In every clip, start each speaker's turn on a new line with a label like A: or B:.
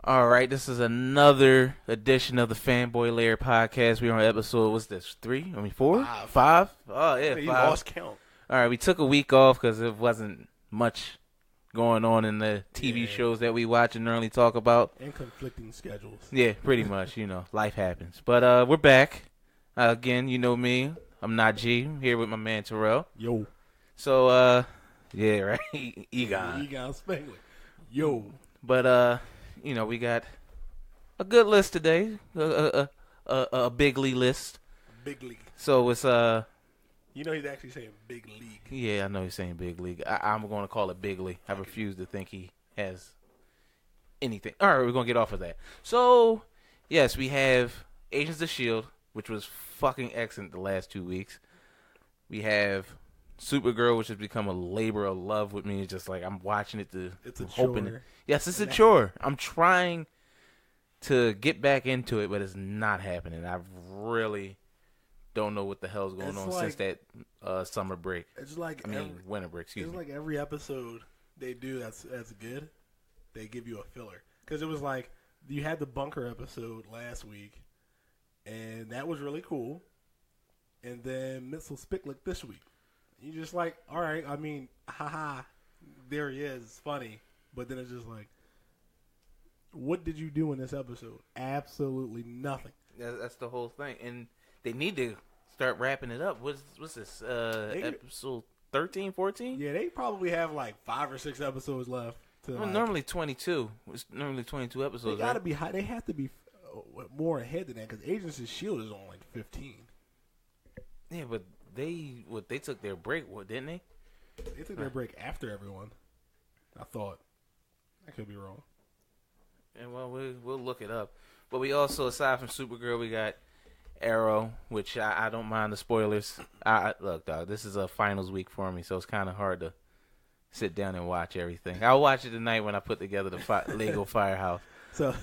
A: All right, this is another edition of the Fanboy Lair podcast. We're on episode, what's this, 3? I mean, 4? 5? Oh, yeah, 5.
B: You lost count.
A: All right, we took a week off because there wasn't much going on in the TV shows that we watch and normally talk about.
B: And conflicting schedules.
A: Yeah, pretty much, life happens. But we're back. Again, you know me. I'm not G. I'm here with my man Terrell.
B: Yo.
A: So, yeah, right? Egon.
B: Egon Spengler. Yo.
A: But, we got a good list today, a big league list.
B: Big league.
A: So it's
B: he's actually saying big league.
A: Yeah, I know he's saying big league. I'm going to call it big league. I refuse to think he has anything. All right, we're going to get off of that. So yes, we have Agents of S.H.I.E.L.D., which was fucking excellent the last 2 weeks. We have Supergirl, which has become a labor of love with me. It's just like I'm watching it
B: It's a
A: hoping
B: chore.
A: Yes, it's a chore. I'm trying to get back into it, but it's not happening. I really don't know what the hell's going on since that summer break.
B: It's like
A: winter break. Excuse me.
B: It's like every episode they do that's good, they give you a filler. Because it was like you had the bunker episode last week, and that was really cool. And then Mitchell Spicklick this week. You just like, all right, I mean, haha, there he is. It's funny. But then it's just like, what did you do in this episode? Absolutely nothing.
A: That's the whole thing. And they need to start wrapping it up. What's this, episode 13, 14?
B: Yeah, they probably have like 5 or 6 episodes left.
A: Normally 22. It's normally 22 episodes.
B: They gotta be high. They have to be more ahead than that because Agents of S.H.I.E.L.D. is on like 15.
A: Yeah, but they took their break, didn't they?
B: They took their break after everyone. I thought. I could be wrong.
A: And well, we'll look it up. But we also, aside from Supergirl, we got Arrow, which I don't mind the spoilers. Look, dog, this is a finals week for me, so it's kind of hard to sit down and watch everything. I'll watch it tonight when I put together the Lego Firehouse. I'm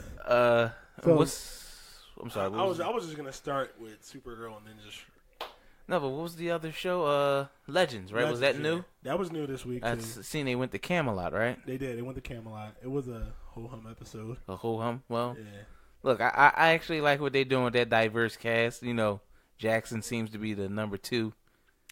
A: sorry.
B: I was just gonna start with Supergirl and then just.
A: No, but what was the other show? Legends, right? Was that new?
B: That was new this week.
A: I've seen they went to Camelot, right?
B: They did. They went to Camelot. It was a ho-hum episode.
A: A ho-hum? Well,
B: yeah.
A: Look, I actually like what they're doing with that diverse cast. Jackson seems to be the number 2.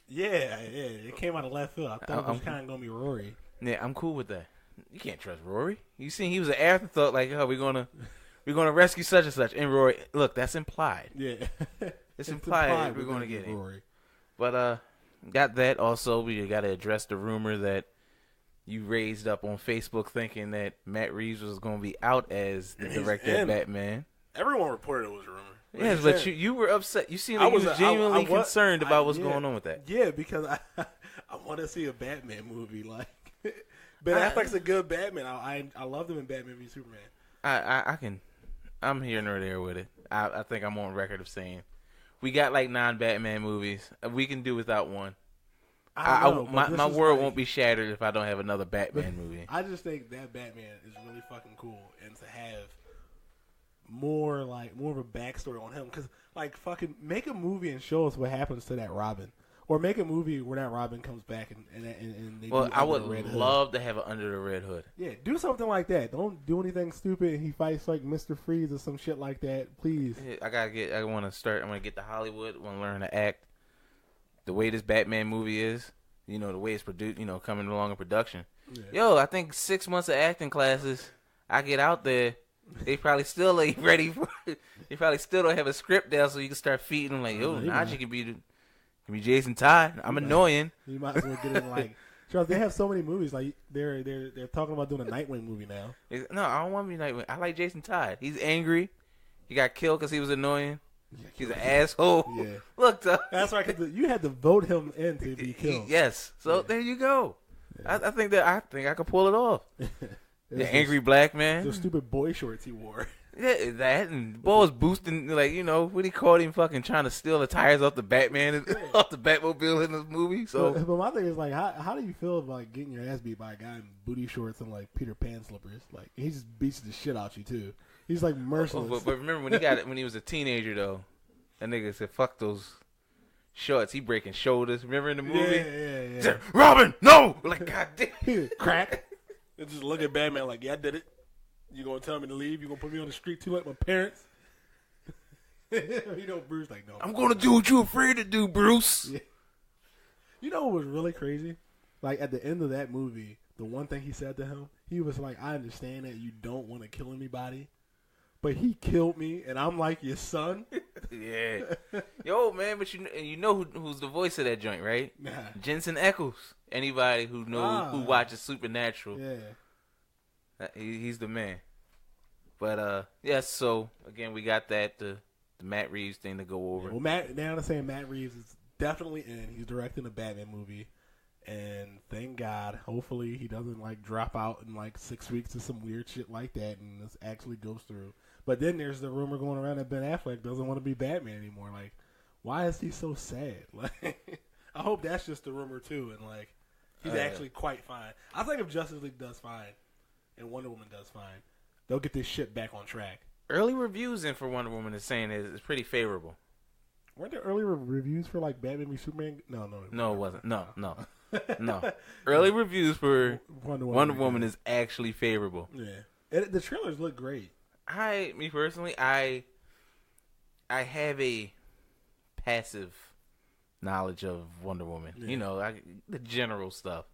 B: Yeah. It came out of left field. I thought it was kind of going to be Rory.
A: Yeah, I'm cool with that. You can't trust Rory. You seen he was an afterthought, like, oh, we're gonna rescue such and such. And Rory, look, that's implied.
B: Yeah.
A: It's implied we're going to get
B: Rory.
A: him. But got that. Also, we got to address the rumor that you raised up on Facebook thinking that Matt Reeves was going to be out as the director of Batman.
B: Everyone reported it was a rumor.
A: Yes, but you were upset. You seemed like you was genuinely concerned about what's going on with that.
B: Yeah, because I want to see a Batman movie. Like, Ben Affleck's a good Batman. I loved him in Batman v Superman.
A: I'm here nor there with it. I think I'm on record of saying we got like 9 Batman movies. We can do without one. My world won't be shattered if I don't have another Batman movie.
B: I just think that Batman is really fucking cool, and to have more of a backstory on him, because like fucking make a movie and show us what happens to that Robin, or make a movie where that Robin comes back and they.
A: Well, I would love to have an Under the Red Hood.
B: Yeah, do something like that. Don't do anything stupid. And he fights like Mr. Freeze or some shit like that. Please.
A: Yeah, I want to get to Hollywood. Want to learn to act. The way this Batman movie is, the way it's produced, coming along in production. Yeah. Yo, I think 6 months of acting classes, I get out there, they probably still ain't ready for it. They probably still don't have a script down so you can start feeding them like, yo, Najee can be Jason Todd. I'm annoying.
B: You might as well get in like, Charles, they have so many movies. Like they're talking about doing a Nightwing movie now.
A: No, I don't want to be Nightwing. I like Jason Todd. He's angry. He got killed because he was annoying. He's an asshole.
B: Yeah.
A: Look,
B: that's right. Cause you had to vote him in to be killed.
A: Yes. So there you go. Yeah. I think I could pull it off. The angry black man.
B: The stupid boy shorts he wore.
A: Yeah, that and the boy was boosting when he caught him fucking trying to steal the tires off the Batman off the Batmobile in this movie. So,
B: but my thing is like, how do you feel about getting your ass beat by a guy in booty shorts and like Peter Pan slippers? Like he just beats the shit out you too. He's like merciless.
A: But remember when he was a teenager though, that nigga said fuck those shorts. He breaking shoulders. Remember in the movie?
B: Yeah.
A: Robin, no! Like goddamn,
B: crack. And just look at Batman like, yeah, I did it. You gonna tell me to leave? You gonna put me on the street too like my parents? Bruce like, no.
A: I'm gonna do what you're afraid to do, Bruce.
B: Yeah. You know what was really crazy? Like, at the end of that movie, the one thing he said to him, he was like, I understand that you don't want to kill anybody, but he killed me, and I'm like your son.
A: Yeah. Yo, man, but you know who's the voice of that joint, right?
B: Nah.
A: Jensen Ackles. Anybody who knows, who watches Supernatural.
B: Yeah.
A: He's the man. But, yes, so, again, we got that, the Matt Reeves thing to go over.
B: Well, now they're saying Matt Reeves is definitely in. He's directing a Batman movie. And thank God, hopefully he doesn't, like, drop out in, like, 6 weeks or some weird shit like that and this actually goes through. But then there's the rumor going around that Ben Affleck doesn't want to be Batman anymore. Like, why is he so sad? Like, I hope that's just a rumor, too. And, like, he's actually quite fine. I think if Justice League does fine and Wonder Woman does fine, they'll get this shit back on track.
A: Early reviews in for Wonder Woman is saying it's pretty favorable.
B: Weren't there early reviews for, like, Batman v Superman? No,
A: it wasn't. No. Early reviews for Wonder Woman is actually favorable.
B: Yeah. The trailers look great.
A: Me personally, I have a passive knowledge of Wonder Woman. Yeah. You know, the general stuff.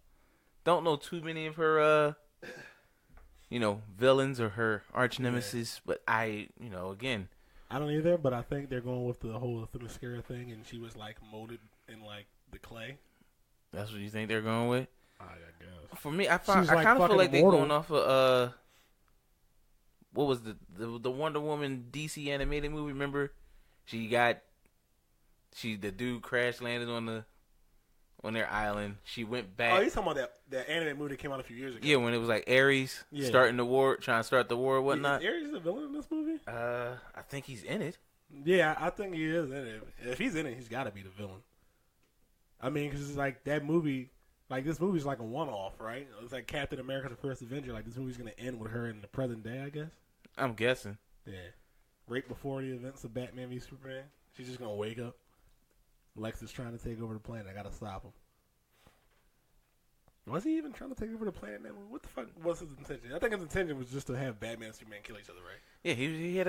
A: Don't know too many of her, villains or her arch nemesis. Yeah. But again,
B: I don't either. But I think they're going with the whole Themyscira thing, and she was like molded in like the clay.
A: That's what you think they're going with?
B: I guess.
A: For me, I kind of feel like they're going off of what was the Wonder Woman DC animated movie? Remember, the dude crash landed on their island. She went back.
B: Oh, you talking about that anime movie that came out a few years ago?
A: Yeah, when it was like Ares starting the war, trying to start the war or whatnot.
B: Is Ares the villain in this movie?
A: I think he's in it.
B: Yeah, I think he is in it. If he's in it, he's got to be the villain. I mean, because it's like that movie, like this movie's like a one-off, right? It's like Captain America: The First Avenger. Like this movie's gonna end with her in the present day, I guess.
A: I'm guessing.
B: Yeah, right before the events of Batman v Superman, she's just gonna wake up. Lex is trying to take over the planet. I gotta stop him. Was he even trying to take over the planet? What the fuck was his intention? I think his intention was just to have Batman and Superman kill each other, right?
A: Yeah, he had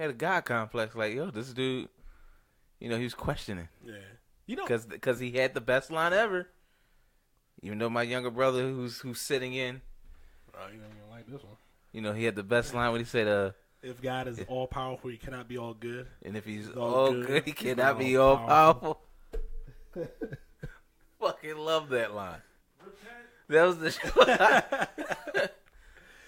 A: a god complex. Like, yo, this dude, he was questioning.
B: Yeah,
A: because he had the best line ever. Even though my younger brother, who's sitting in,
B: you don't like this one.
A: He had the best line when he said,
B: "If God is all powerful, he cannot be all good,
A: and if he's all good, he cannot be all powerful." Fucking love that line. That was the.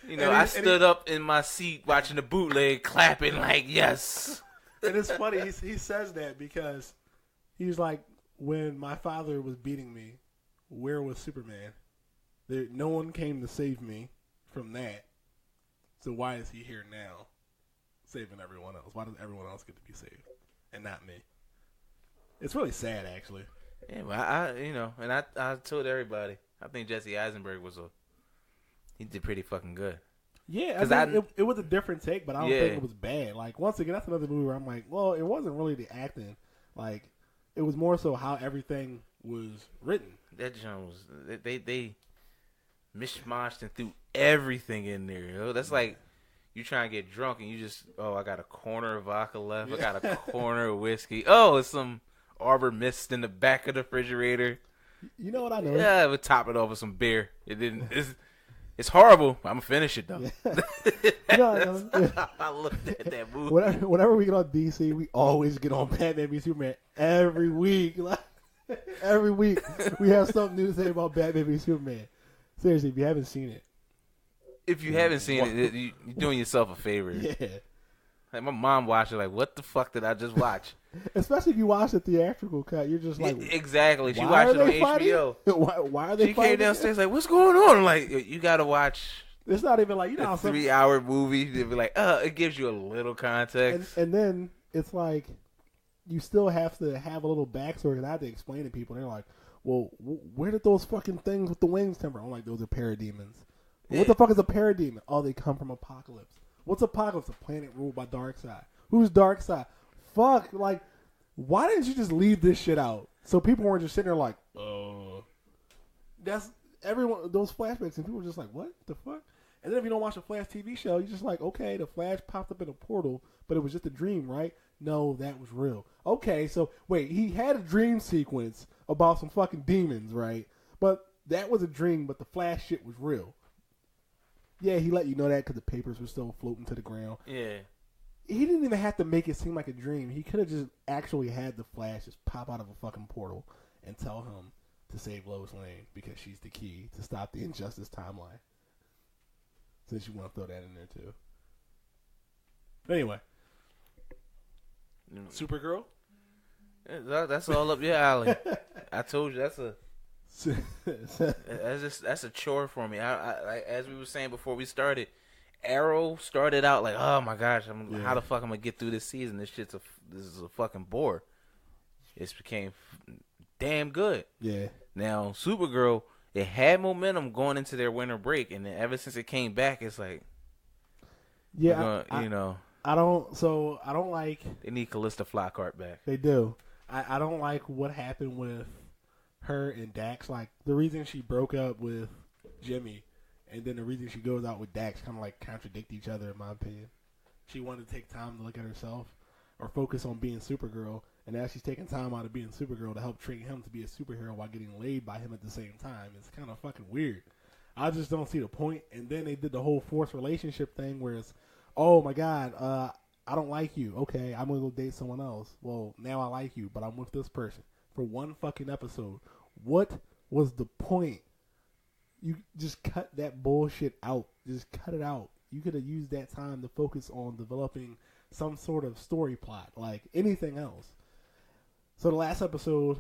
A: I stood up in my seat watching the bootleg, clapping like yes.
B: And it's funny he says that because he's like, when my father was beating me, where was Superman? No one came to save me from that. So why is he here now, saving everyone else? Why does everyone else get to be saved and not me? It's really sad, actually.
A: Yeah, but I told everybody, I think Jesse Eisenberg he did pretty fucking good.
B: Yeah, it was a different take, but I don't think it was bad. Like, once again, that's another movie where I'm like, well, it wasn't really the acting. Like, it was more so how everything was written.
A: That John was they mishmashed and threw everything in there. That's like you trying to get drunk and you just I got a corner of vodka left. I got a corner of whiskey. Oh, it's some Arbor Mist in the back of the refrigerator.
B: You know what I know?
A: Yeah, we'll top it off with some beer. It didn't. It's horrible. I'm gonna finish it though.
B: Yeah.
A: I looked at that movie.
B: Whenever we get on DC, we always get on Batman v Superman every week. Every week we have something new to say about Batman v Superman. Seriously, if you haven't seen it,
A: you're doing yourself a favor.
B: Yeah.
A: Like my mom watched it. Like, what the fuck did I just watch?
B: Especially if you watch the theatrical cut, you're just like,
A: exactly. She watched it on HBO.
B: Why are they?
A: She came downstairs like, what's going on? I'm like, you gotta watch.
B: It's not even like
A: a 3-hour movie. They'd be like, it gives you a little context,
B: and then it's like you still have to have a little backstory. And I have to explain to people. They're like, well, where did those fucking things with the wings come from? I'm like, those are parademons. Yeah. What the fuck is a parademon? Oh, they come from Apocalypse. What's Apocalypse? A planet ruled by Darkseid. Who's Darkseid? Fuck, like, why didn't you just leave this shit out? So people weren't just sitting there like, that's everyone, those flashbacks, and people were just like, what the fuck? And then if you don't watch the Flash TV show, you're just like, okay, the Flash popped up in a portal, but it was just a dream, right? No, that was real. Okay, so wait, he had a dream sequence about some fucking demons, right? But that was a dream, but the Flash shit was real. Yeah, he let you know that because the papers were still floating to the ground.
A: Yeah.
B: He didn't even have to make it seem like a dream. He could have just actually had the Flash just pop out of a fucking portal and tell him to save Lois Lane because she's the key to stop the Injustice timeline. Since you want to throw that in there too. But anyway, Supergirl.
A: That's all up your alley. I told you that's a chore for me. I like, as we were saying before we started, Arrow started out like, oh my gosh, how the fuck I'm gonna get through this season? This is a fucking bore. It became damn good.
B: Yeah.
A: Now Supergirl, it had momentum going into their winter break, and then ever since it came back, it's like,
B: yeah, I don't like.
A: They need Callista Flockhart back.
B: They do. I don't like what happened with her and Dax. Like the reason she broke up with Jimmy, and then the reason she goes out with Dax kind of like contradict each other in my opinion. She wanted to take time to look at herself or focus on being Supergirl, and now she's taking time out of being Supergirl to help train him to be a superhero while getting laid by him at the same time. It's kind of fucking weird. I just don't see the point. And then they did the whole forced relationship thing where it's, oh my God, I don't like you. Okay, I'm going to go date someone else. Well, now I like you, but I'm with this person for one fucking episode. What was the point? You just cut that bullshit out. Just cut it out. You could have used that time to focus on developing some sort of story plot, like anything else. So the last episode,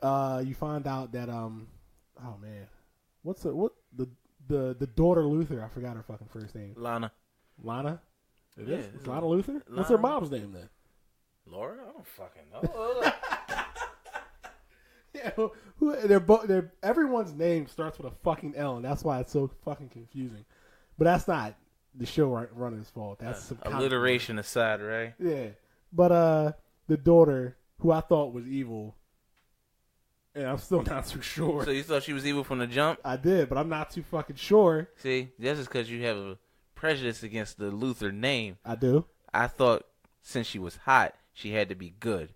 B: you find out that oh man, the daughter Luther? I forgot her fucking first name.
A: Lana.
B: It is? It's Lana Luther? Lana. What's her mom's name then?
A: Laura? I don't fucking know.
B: Yeah, everyone's name starts with a fucking L, and that's why it's so fucking confusing. But that's not the show runner's fault. That's some
A: alliteration aside, right?
B: Yeah, but the daughter, who I thought was evil, and I'm still not too sure.
A: So you thought she was evil from the jump?
B: I did, but I'm not too fucking sure.
A: See, that's just because you have a prejudice against the Luther name.
B: I do.
A: I thought since she was hot, she had to be good.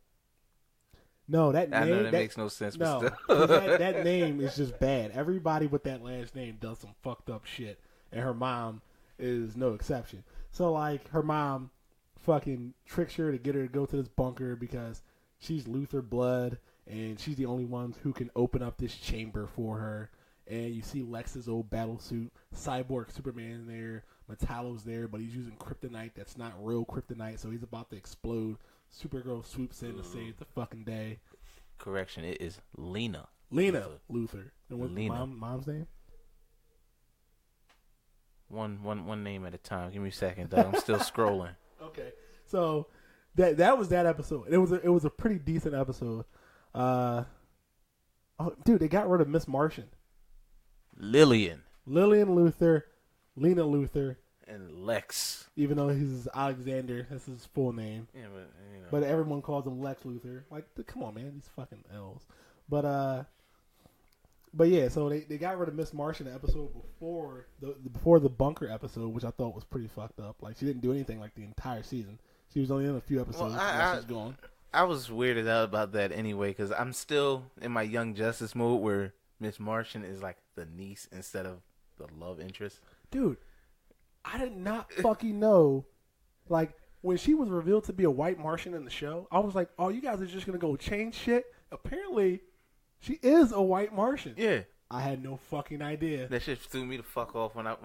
B: No, that name.
A: I know that makes no sense.
B: No,
A: but still.
B: that name is just bad. Everybody with that last name does some fucked up shit, and her mom is no exception. So, like, her mom fucking tricks her to get her to go to this bunker because she's Luther blood, and she's the only one who can open up this chamber for her. And you see Lex's old battle suit, Cyborg Superman there, Metallo's there, but he's using kryptonite that's not real kryptonite, so he's about to explode. Supergirl swoops in to save the fucking day.
A: Correction, it is Lena
B: Luther. And what's mom's name?
A: One name at a time. Give me a second, Doug. I'm still scrolling.
B: Okay, so that was that episode. It was a pretty decent episode. Dude, they got rid of Miss Martian.
A: Lillian
B: Luther, Lena Luther,
A: and Lex.
B: Even though he's Alexander, that's his full name.
A: Yeah,
B: but everyone calls him Lex Luthor. Like, come on, man, these fucking L's. But yeah, so they got rid of Miss Martian the episode before the bunker episode, which I thought was pretty fucked up. Like, she didn't do anything like the entire season. She was only in a few episodes. Well, she's gone.
A: I was weirded out about that anyway because I'm still in my Young Justice mode where Miss Martian is like the niece instead of the love interest.
B: Dude, I did not fucking know. Like, when she was revealed to be a white Martian in the show, I was like, oh, you guys are just going to go change shit? Apparently, she is a white Martian.
A: Yeah.
B: I had no fucking idea.
A: That shit threw me the fuck off when I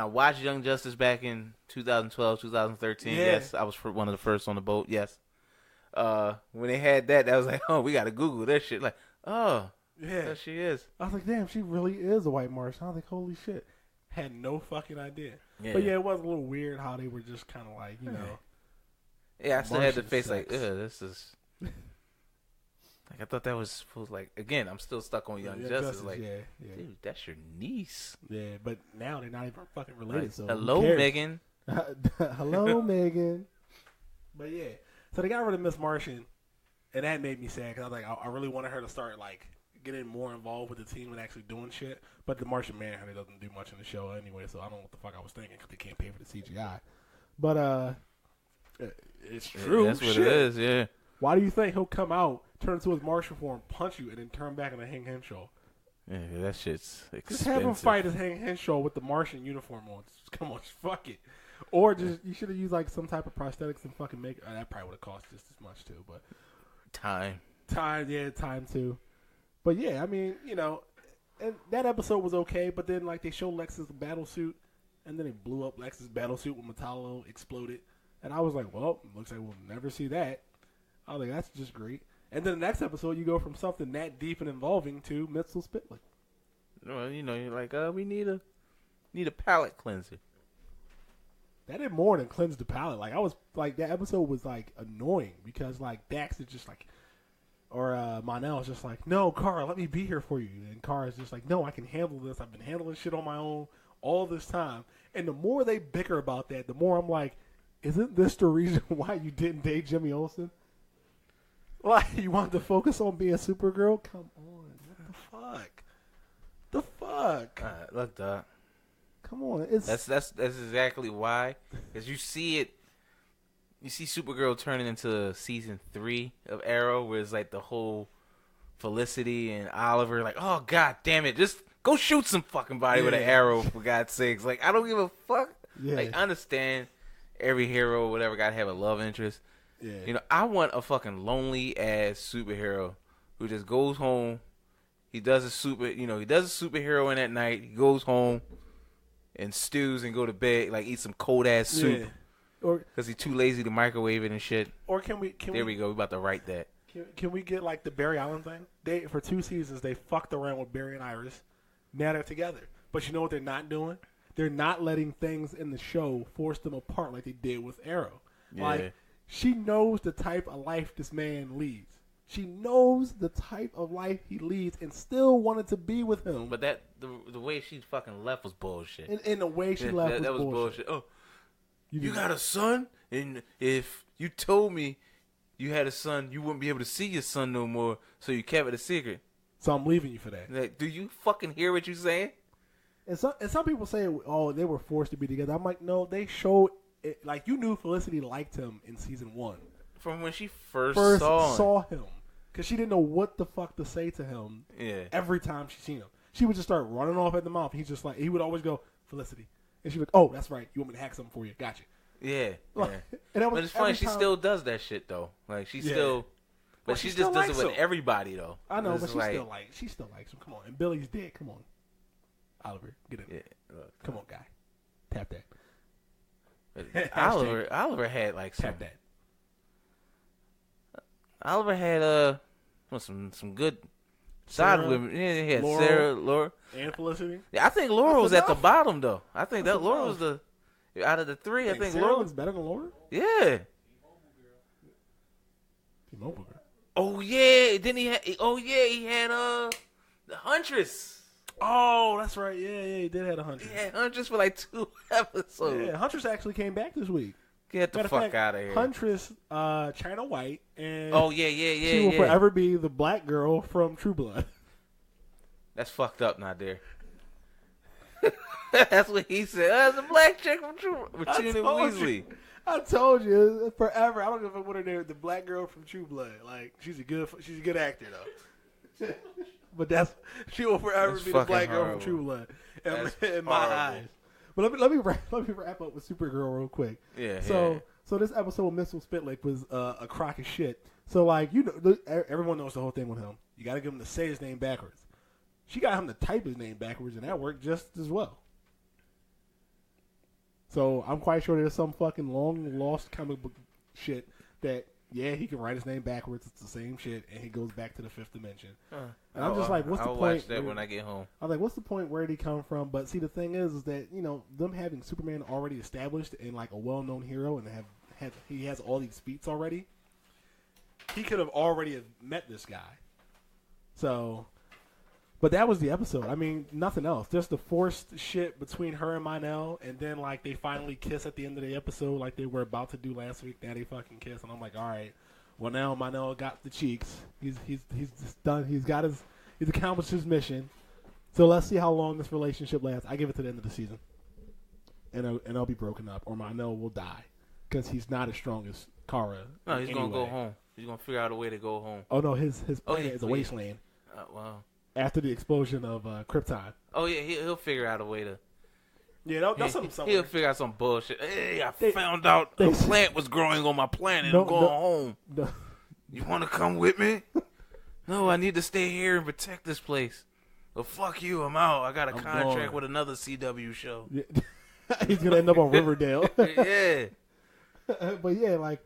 A: watched Young Justice back in 2012, 2013.
B: Yeah.
A: Yes, I was one of the first on the boat. Yes. When they had that, I was like, oh, we got to Google that shit. Like, oh, yeah, there she is.
B: I was like, damn, she really is a white Martian. I was like, holy shit. Had no fucking idea. Yeah. But yeah, it was a little weird how they were just kind of like, you know.
A: Yeah, I still had the face sex. Like, this is. Like, I thought that was supposed, like, again, I'm still stuck on Young Justice. Like, dude, that's your niece.
B: Yeah, but now they're not even fucking related. Like, so
A: hello, Megan.
B: Hello, Megan. But yeah, so they got rid of Miss Martian, and that made me sad because I was like, I really wanted her to start, like, getting more involved with the team and actually doing shit. But the Martian Manhunter doesn't do much in the show anyway, so I don't know what the fuck I was thinking because they can't pay for the CGI. But it's true.
A: That's what it is. Yeah.
B: Why do you think he'll come out, turn into his Martian form, punch you, and then turn back into Hank Henshaw?
A: Yeah, that shit's expensive.
B: Just have him fight as Hank Henshaw with the Martian uniform on. Just, come on, just fuck it. Or just you should have used like some type of prosthetics and fucking make. That probably would have cost just as much too. But
A: time
B: too. But yeah, I mean, and that episode was okay. But then like they showed Lex's battle suit, and then they blew up Lex's battle suit when Metallo exploded, and I was like, well, looks like we'll never see that. I was like, that's just great. And then the next episode, you go from something that deep and involving to Mitchell Spitler.
A: Well, you're like, we need a palate cleanser.
B: That did more than cleanse the palate. Like I was like that episode was like annoying because like Dax is just like, or Mon-El is just like, no, Kara, let me be here for you. And Kara's just like, no, I can handle this. I've been handling shit on my own all this time. And the more they bicker about that, the more I'm like, isn't this the reason why you didn't date Jimmy Olsen? Like, you wanted to focus on being Supergirl? Come on. What the fuck?
A: Look, dog.
B: Come on.
A: That's exactly why. Because you see it. You see Supergirl turning into season 3 of Arrow, where it's like the whole Felicity and Oliver, like, oh, god damn it. Just go shoot some fucking body with an arrow, for God's sakes. Like, I don't give a fuck.
B: Yeah.
A: Like, I understand every hero or whatever got to have a love interest.
B: Yeah.
A: I want a fucking lonely ass superhero who just goes home. He does a superhero in at night. He goes home and stews and go to bed, like eat some cold ass soup.
B: Yeah.
A: Because he's too lazy to microwave it and shit.
B: Or can we
A: go. We're about to write that.
B: Can we get like the Barry Allen thing? For 2 seasons they fucked around with Barry and Iris. Now they're together. But you know what they're not doing? They're not letting things in the show force them apart like they did with Arrow.
A: Yeah.
B: Like, she knows the type of life this man leads. She knows the type of life he leads and still wanted to be with him.
A: But the way she fucking left was bullshit.
B: And the way she left
A: that was
B: bullshit.
A: Oh, you got a son? And if you told me you had a son, you wouldn't be able to see your son no more, so you kept it a secret.
B: So I'm leaving you for that.
A: Like, do you fucking hear what you're saying?
B: And some people say, oh, they were forced to be together. I'm like, no, they showed it, like, you knew Felicity liked him in season 1.
A: From when she first
B: saw him. Because she didn't know what the fuck to say to him every time she seen him. She would just start running off at the mouth. He's just like, he would always go, Felicity. And she'd be like, oh, that's right. You want me to hack something for you. Gotcha.
A: Yeah.
B: Like, and that was
A: but it's funny, she still does that shit, though. Like, she still... But she just does it with everybody, though.
B: I know, but she still likes him. Come on. And Billy's dead. Come on. Oliver, get in there. Yeah, come on, guy. Tap that.
A: Oliver had like some...
B: Tap that.
A: Oliver had some good side women. Yeah, he had Sarah, Laura,
B: and Felicity.
A: Yeah, I think Laura was at the bottom though. I think that Laura was the out of the 3. I think
B: Sarah
A: Laura
B: was better than Laura.
A: Yeah.
B: T-Mobile girl.
A: Oh yeah, then he had. Oh yeah, he had the Huntress.
B: Oh, that's right. Yeah, he did have a Huntress.
A: He had Huntress for like 2 episodes.
B: Yeah, Huntress actually came back this week.
A: Get the fuck out of here.
B: Huntress, China White, and
A: she
B: will forever be the black girl from True Blood.
A: That's fucked up, not there. That's what he said. That's a black chick from True Blood. Weasley.
B: I told you forever. I don't know if I want her there. The black girl from True Blood. Like she's a good actor though. But she will forever be the black girl from True Blood in my eyes. But let me wrap up with Supergirl real quick.
A: Yeah.
B: So this episode with Mr. Spitlick was a crock of shit. So like everyone knows the whole thing with him. You got to get him to say his name backwards. She got him to type his name backwards, and that worked just as well. So I'm quite sure there's some fucking long lost comic book shit that he can write his name backwards. It's the same shit, and he goes back to the 5th dimension. And I'm just like, what's the point?
A: I'll watch that when I get home.
B: I'm like, what's the point? Where did he come from? But see, the thing is that them having Superman already established and like a well-known hero, and he has all these feats already. He could have already met this guy. So, but that was the episode. I mean, nothing else. Just the forced shit between her and Mon-El, and then like they finally kiss at the end of the episode, like they were about to do last week. Now they fucking kiss, and I'm like, all right. Well, now Mon-El got the cheeks. He's just done. He's got He's accomplished his mission. So let's see how long this relationship lasts. I give it to the end of the season, and it'll be broken up, or Monel will die because he's not as strong as Kara.
A: No, he's gonna go home. He's gonna figure out a way to go home.
B: Oh no, his planet is a wasteland.
A: Wow.
B: After the explosion of Krypton.
A: Oh yeah, he'll figure out a way to.
B: Yeah, that's something.
A: He'll figure out some bullshit. Hey, I found out a plant was growing on my planet. I'm going home. No. You want to come with me? No, I need to stay here and protect this place. Well, fuck you, I'm out. I got a contract with another CW show. Yeah.
B: He's gonna end up on Riverdale.
A: Yeah.
B: But yeah, like,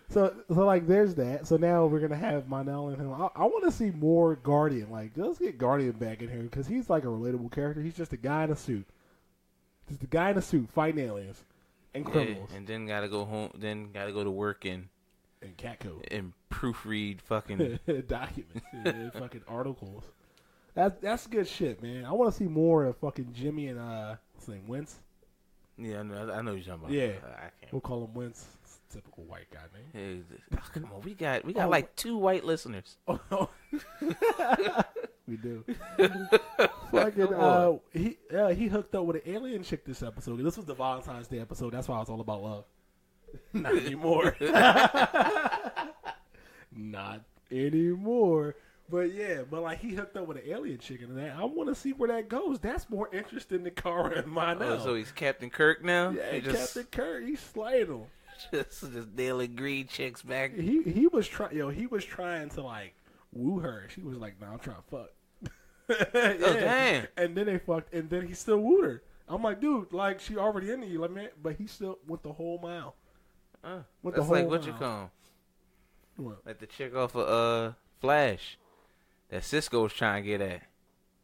B: so like, there's that. So now we're gonna have Monel and him. I want to see more Guardian. Like, let's get Guardian back in here because he's like a relatable character. He's just a guy in a suit. Just a guy in a suit fighting aliens and criminals.
A: Yeah, and then gotta go home. Then gotta go to work and
B: cat code
A: and proofread fucking
B: documents and fucking articles. That's good shit, man. I want to see more of fucking Jimmy and what's his name, Wentz.
A: Yeah, I know what you're talking about.
B: Yeah,
A: I can't.
B: We'll call him Wentz. Typical white guy name.
A: Hey, come on, we got like 2 white listeners.
B: Oh. We do. Fucking he hooked up with an alien chick this episode. This was the Valentine's Day episode. That's why it's all about love. Not anymore. Not anymore. But yeah, like he hooked up with an alien chicken and that. I want to see where that goes. That's more interesting than Kara and Monel.
A: Oh, so he's Captain Kirk now?
B: Yeah, Captain Kirk. He's slaying them.
A: Just nailing green chicks back.
B: He was trying to like woo her. She was like, "Nah, I'm trying to fuck." Yeah.
A: Oh damn!
B: And then they fucked, and then he still wooed her. I'm like, dude, like she already into you, like man, but he still went the whole mile.
A: That's like what you call
B: what?
A: Like the chick off of Flash that Cisco was trying to get at.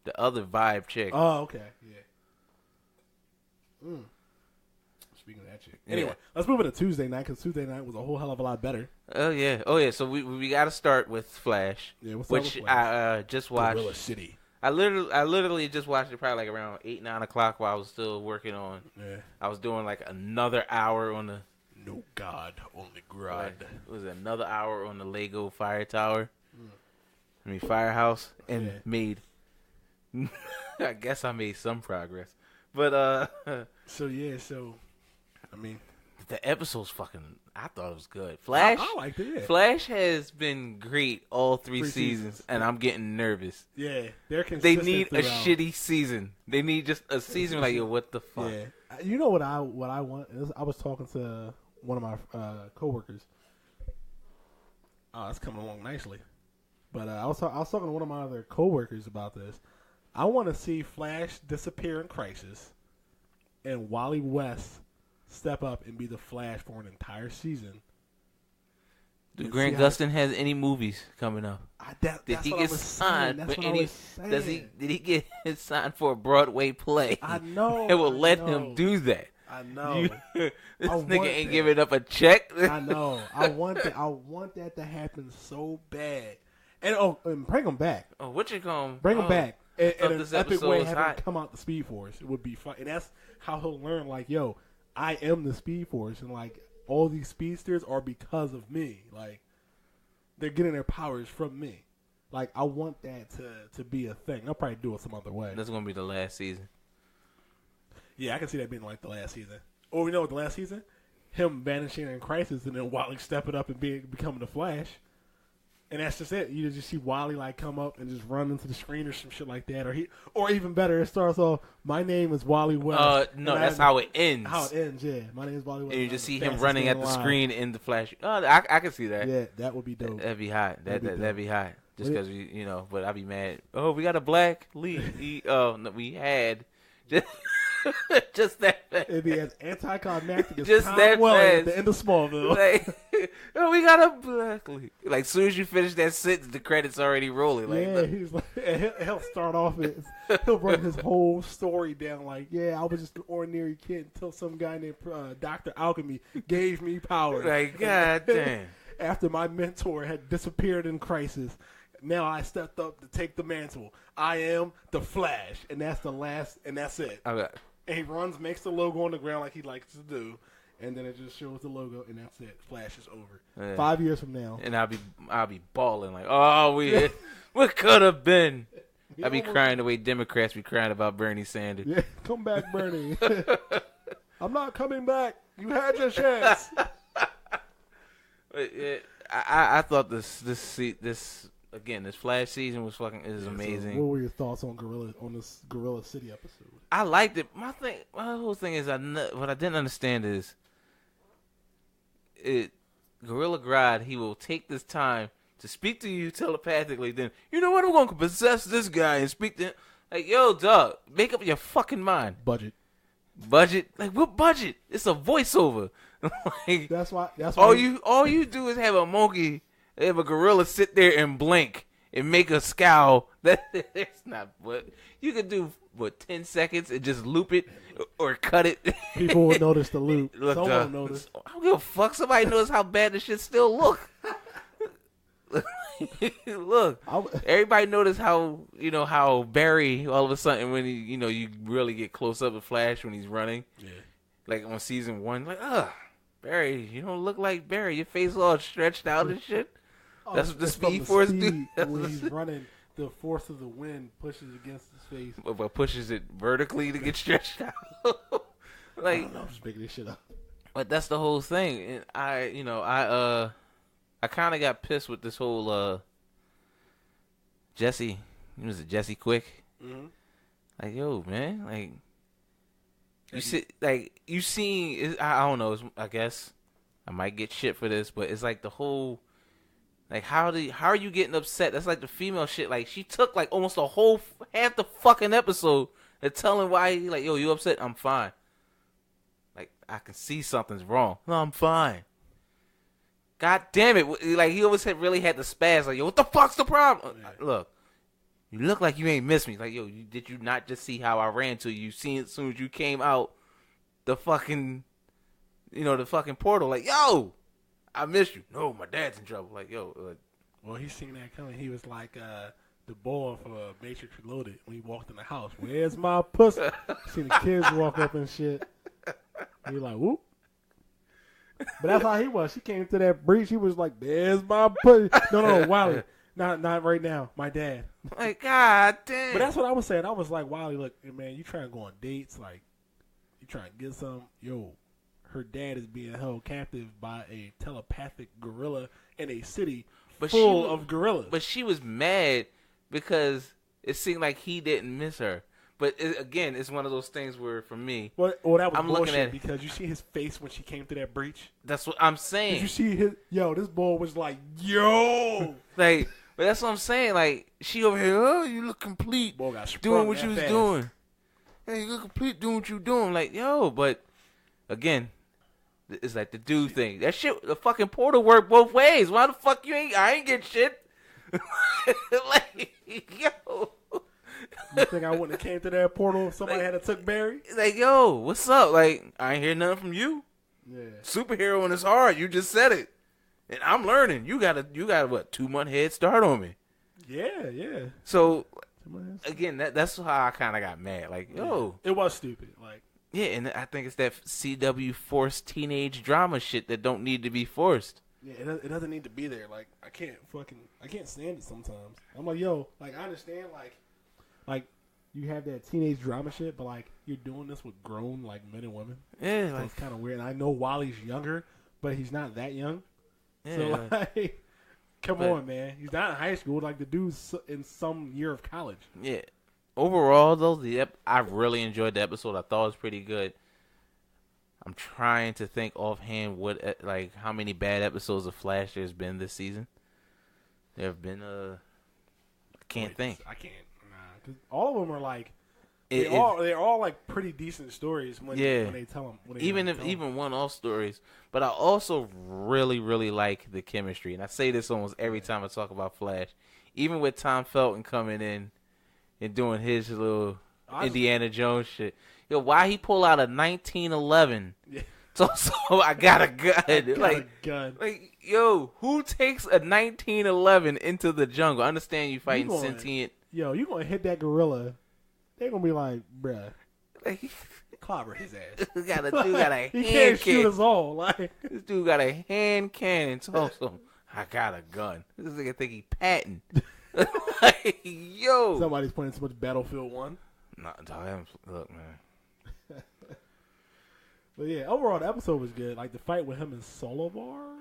A: The other vibe chick.
B: Oh, okay, yeah. Speaking of that chick. Anyway, let's move into Tuesday night because Tuesday night was a whole hell of a lot better.
A: Oh yeah. So we got to start with Flash, which I just watched.
B: Gorilla City.
A: I literally just watched it probably like around 8-9 o'clock while I was still working on.
B: Yeah.
A: I was doing like another hour on the.
B: No God, only God.
A: It was another hour on the Lego Fire Tower. I mean Firehouse, and made. I guess I made some progress, but
B: So I mean,
A: the episode's fucking. I thought it was good. Flash,
B: I liked it. Yeah.
A: Flash has been great all three seasons, and I'm getting nervous.
B: Yeah, they're consistent.
A: They need
B: throughout.
A: a shitty season. They need just a season like, yo, what the fuck?
B: Yeah, you know what I want? I was talking to one of my coworkers. Oh, it's coming along nicely. But I was talking to one of my other coworkers about this. I want to see Flash disappear in Crisis, and Wally West step up and be the Flash for an entire season.
A: Do Grant Gustin has any movies coming up?
B: Did he get signed?
A: Did he get signed for a Broadway play?
B: I know.
A: It will let him do that.
B: I know.
A: This nigga ain't giving up a check.
B: I know. I want that to happen so bad. And bring him back.
A: Oh, what you call him?
B: Bring him back. And an epic way, have him come out the Speed Force. It would be fun. And that's how he'll learn, like, yo, I am the Speed Force. And, like, all these speedsters are because of me. Like, they're getting their powers from me. Like, I want that to be a thing. I'll probably do it some other way.
A: That's going to be the last season.
B: Yeah, I can see that being, like, the last season. Or we know what the last season? Him vanishing in Crisis and then Wally stepping up and becoming the Flash. And that's just it. You just see Wally like come up and just run into the screen or some shit like that, or even better, it starts off. My name is Wally West.
A: No, that's how it ends.
B: How it ends, yeah. My name is Wally West.
A: And you just see him running at the screen in the Flash. Oh, I can see that.
B: Yeah, that would be dope.
A: That'd be hot. That'd be hot. Just because but I'd be mad. Oh, we got a black lead. No, we had. Just that fast.
B: It'd be as anticlimactic as
A: just
B: Tom
A: that
B: Welling
A: fast.
B: at the end of Smallville.
A: Like, oh, we got a black lead. Like, as soon as you finish that sentence, the credits already rolling. Like,
B: yeah, he's like, he'll start off. He'll run his whole story down. Like, yeah, I was just an ordinary kid until some guy named Dr. Alchemy gave me power.
A: Like, god damn.
B: After my mentor had disappeared in Crisis, now I stepped up to take the mantle. I am the Flash, and that's the last, and that's it.
A: Okay.
B: And he runs, makes the logo on the ground like he likes to do, and then it just shows the logo, and that's it. Flash is over. Yeah. 5 years from now,
A: and I'll be balling like, oh, we What could have been? I be crying the way Democrats be crying about Bernie Sanders.
B: Yeah, come back, Bernie. I'm not coming back. You had your chance.
A: But, yeah, I thought this Flash season was is amazing.
B: So what were your thoughts on this Gorilla City episode?
A: I liked it. My whole thing is what I didn't understand is Gorilla Grodd. He will take this time to speak to you telepathically. Then you know what? I'm gonna possess this guy and speak to him. Like, yo, dog, make up your fucking mind.
B: Budget.
A: Like, what budget? It's a voiceover. Like,
B: that's why
A: all you do is have a monkey, have a gorilla sit there and blink and make a scowl. That's not what you could do. 10 seconds and just loop it or cut it.
B: People will notice the loop.
A: Look,
B: someone will notice.
A: I don't give a fuck. Somebody knows how bad the shit still look. Look, everybody noticed how Barry all of a sudden when you really get close up with Flash when he's running. Yeah. Like on season 1, like, Barry, you don't look like Barry. Your face all stretched out and shit. That's what the Speed Force do.
B: When he's running, the force of the wind pushes against his face.
A: But pushes it vertically to get stretched out. Like,
B: I don't know, I'm just making this shit up.
A: But that's the whole thing. And I kind of got pissed with this whole Jesse. Was it Jesse Quick? Mm-hmm. Like, yo, man, like you seen. I don't know. I guess I might get shit for this, but it's like the whole. Like, how are you getting upset? That's like the female shit. Like, she took like almost half the fucking episode to tell him why. Like, yo, you upset? I'm fine. Like, I can see something's wrong. No, I'm fine. God damn it! Like, he always really had the spaz. Like, yo, what the fuck's the problem? Yeah. Look, you look like you ain't missed me. Like, yo, did you not just see how I ran to you? You seen it as soon as you came out the fucking, the fucking portal. Like, yo. I missed you. No, my dad's in trouble. Like, yo.
B: Well, he seen that coming. He was like the boy for Matrix Reloaded when he walked in the house. Where's my pussy? Seen the kids walk up and shit. He like, whoop. But that's how he was. She came to that breach. He was like, there's my pussy. No, Wally. Not right now. My dad.
A: Like, God damn.
B: But that's what I was saying. I was like, Wally, look, man, you trying to go on dates. Like, you trying to get some. Yo. Her dad is being held captive by a telepathic gorilla in a city full of gorillas.
A: But she was mad because it seemed like he didn't miss her. But again, it's one of those things where, for me,
B: that was I'm bullshit looking at because you see his face when she came through that breach.
A: That's what I'm saying.
B: Did you see this boy was like, yo,
A: like, but that's what I'm saying. Like, she over here, oh, you look complete,
B: boy got
A: doing what you was doing. Hey, you look complete doing what you doing. Like, yo, but again. It's like the dude thing. That shit, the fucking portal worked both ways. Why the fuck I ain't get shit. Like, yo.
B: You think I wouldn't have came to that portal if somebody had took Barry?
A: Like, yo, what's up? Like, I ain't hear nothing from you.
B: Yeah.
A: Superhero in his heart. You just said it. And I'm learning. You got a what, 2-month head start on me.
B: Yeah.
A: So, again, that's how I kind of got mad. Like, yo.
B: It was stupid. Like.
A: Yeah, and I think it's that CW forced teenage drama shit that don't need to be forced.
B: Yeah, it doesn't need to be there. Like, I can't stand it sometimes. I'm like, yo, like, I understand, like you have that teenage drama shit, but like you're doing this with grown like men and women.
A: Yeah,
B: so
A: like,
B: it's kind of weird. And I know Wally's younger, but he's not that young.
A: Yeah,
B: so like, come on, man. He's not in high school. Like the dude's in some year of college.
A: Yeah. Overall, though, I really enjoyed the episode. I thought it was pretty good. I'm trying to think offhand how many bad episodes of Flash there's been this season. There have been I can't think.
B: I can't. Nah, 'cause all of them are like they're all like pretty decent stories when they tell them.
A: Even one-off stories. But I also really, really like the chemistry, and I say this almost every time I talk about Flash. Even with Tom Felton coming in and doing his little Indiana Jones shit. Yo, why he pull out a 1911? Yeah. So I got a gun. Like, yo, who takes a 1911 into the jungle? I understand you fighting sentient.
B: Yo, you gonna hit that gorilla? They gonna be like, bruh, clobber his ass.
A: Dude got a
B: he can't shoot us all. Like
A: this dude got a hand cannon. Also, I got a gun. This nigga think he patting. Like, yo.
B: Somebody's playing so much Battlefield 1.
A: Nah, dog, I haven't, look, man.
B: But yeah, overall the episode was good. Like the fight with him and Solovar,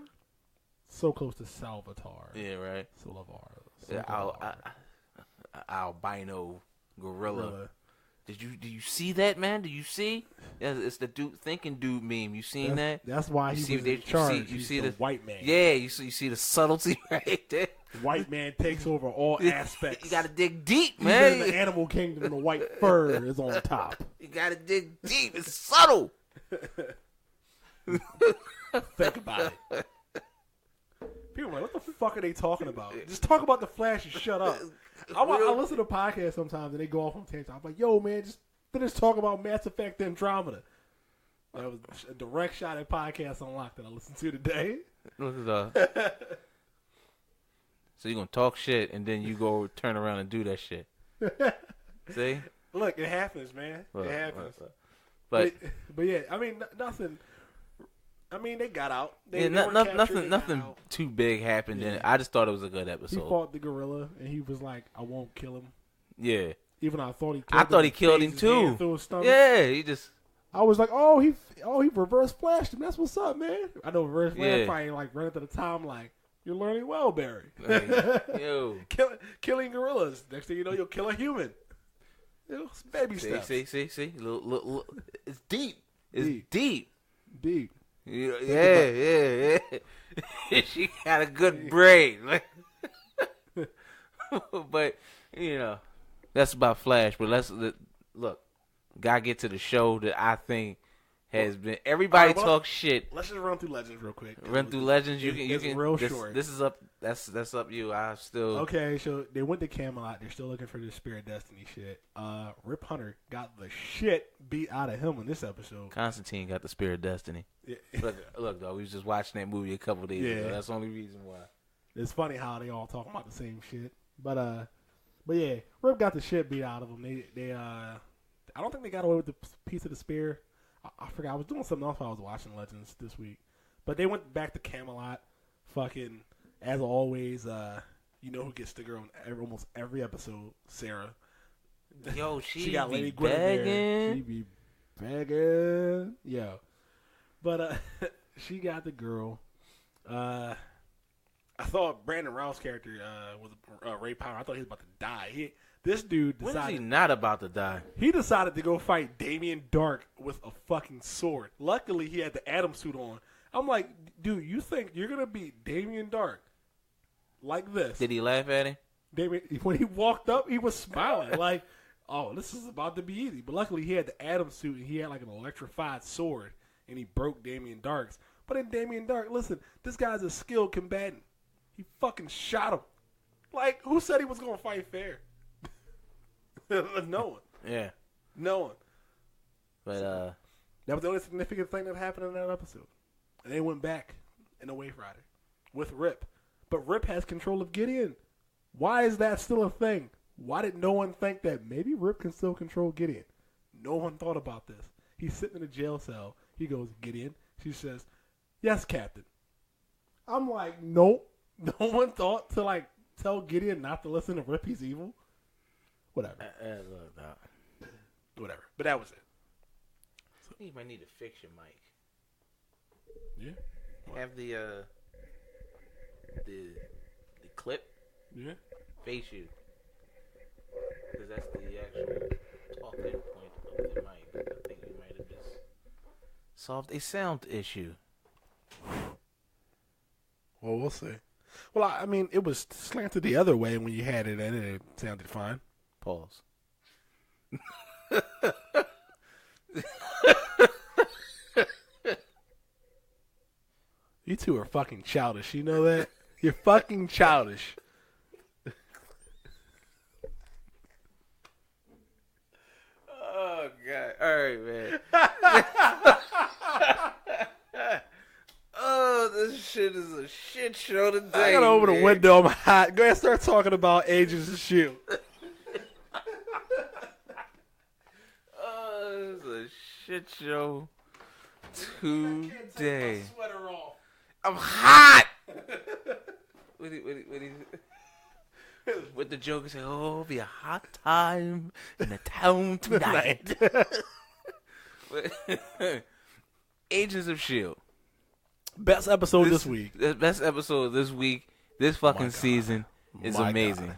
B: so close to Salvatore.
A: Yeah, right.
B: Solovar.
A: Yeah, albino gorilla. Did you see that, man? Did you see? Yeah, it's the dude thinking dude meme. You seen that?
B: That's why he was in charge.
A: You see
B: the white man.
A: Yeah, you see the subtlety right there.
B: White man takes over all aspects.
A: You gotta dig deep, man.
B: Even in the animal kingdom, the white fur is on top.
A: You gotta dig deep. It's subtle.
B: Think about it. People are like, what the fuck are they talking about? Just talk about the Flash and shut up. I listen to podcasts sometimes and they go off on tangents. I'm like, yo, man, just finish talking about Mass Effect Andromeda. That was a direct shot at Podcast Unlocked that I listened to today.
A: Look at that. So you're going to talk shit and then you go turn around and do that shit. See?
B: Look, it happens, man. It happens.
A: But
B: yeah, I mean, nothing. I mean, they got out.
A: Nothing too big happened in it. I just thought it was a good episode.
B: He fought the gorilla, and he was like, I won't kill him.
A: Yeah.
B: Even though
A: I thought he killed him too. Yeah, he just...
B: I was like, he reverse flashed him. That's what's up, man. I know reverse flash probably like running to the time like, you're learning well, Barry.
A: Yo.
B: Killing gorillas. Next thing you know, you'll kill a human. It's baby steps.
A: See. Look. It's deep. It's deep. Yeah. She got a good brain. But, that's about Flash. But look. Gotta get to the show that I think has been. Everybody talks shit.
B: Let's just run through Legends real quick.
A: Run through Legends. You can.
B: Real short.
A: This is up. That's up you. I still.
B: Okay, so they went to Camelot. They're still looking for the Spirit Destiny shit. Rip Hunter got the shit beat out of him in this episode.
A: Constantine got the Spirit Destiny. Yeah. Look, though, we was just watching that movie a couple days ago. That's the only reason why.
B: It's funny how they all talking about the same shit. But yeah, Rip got the shit beat out of him. They I don't think they got away with the piece of the spear. I forgot. I was doing something else while I was watching Legends this week. But they went back to Camelot. Fucking, as always, you know who gets the girl in almost every episode? Sarah.
A: Yo, she
B: got Lady Gwen
A: begging.
B: She be begging. Yo. But she got the girl. I thought Brandon Routh's character was Ray Power. I thought he was about to die. This dude decided...
A: When is he not about to die?
B: He decided to go fight Damien Dark with a fucking sword. Luckily, he had the Atom suit on. I'm like, dude, you think you're going to beat Damien Dark like this?
A: Did he laugh at him?
B: When he walked up, he was smiling like, oh, this is about to be easy. But luckily, he had the Atom suit, and he had like an electrified sword, and he broke Damien Dark's. But in Damien Dark, listen, this guy's a skilled combatant. He fucking shot him. Like, who said he was going to fight fair? No one.
A: Yeah.
B: No one.
A: But
B: that was the only significant thing that happened in that episode. And they went back in the Wave Rider with Rip. But Rip has control of Gideon. Why is that still a thing? Why did no one think that maybe Rip can still control Gideon? No one thought about this. He's sitting in a jail cell. He goes, Gideon. She says, yes, Captain. I'm like, nope. No one thought to like tell Gideon not to listen to Rip. He's evil. Whatever. Whatever. But that was it.
A: So, you might need to fix your mic.
B: Yeah.
A: Have the clip.
B: Yeah.
A: Face you. Because that's the actual talking point of the mic. I think you might have just solved a sound issue.
B: Well, we'll see. Well, I mean, it was slanted the other way when you had it in, and it sounded fine.
A: Pause.
B: You two are fucking childish. You know that? You're fucking childish.
A: Oh, God. All right, man. Oh, this shit is a shit show today.
B: I gotta open the window. I'm hot. Go ahead and start talking about Agents of S.H.I.E.L.D.
A: Oh, this is a shit show today.
B: I can't take my sweater off.
A: I'm hot. What do you With the Joker saying, "Oh, it'll be a hot time in the town tonight." Agents of S.H.I.E.L.D.
B: Best episode this week.
A: The best episode this week. This fucking season is
B: My
A: amazing.
B: God.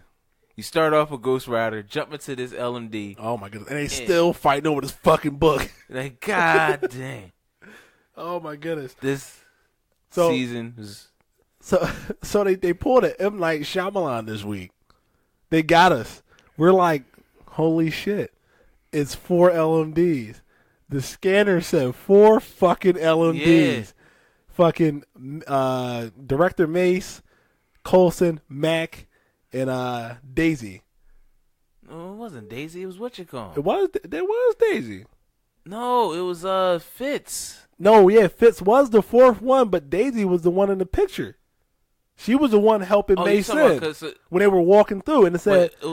A: You start off with Ghost Rider, jump into this LMD.
B: Oh my goodness. And they still fighting over this fucking book.
A: Like, god damn.
B: Oh my goodness.
A: This season is...
B: So they pulled an M. Night Shyamalan this week. They got us. We're like, holy shit. It's 4 LMDs. The scanner said 4 fucking LMDs.
A: Yeah.
B: Fucking Director Mace, Coulson, Mac, and Daisy.
A: No, it wasn't Daisy. It was what you call.
B: There was Daisy.
A: No, it was Fitz.
B: No, yeah, Fitz was the 4th one, but Daisy was the one in the picture. She was the one helping Mace in when they were walking through, and it said
A: it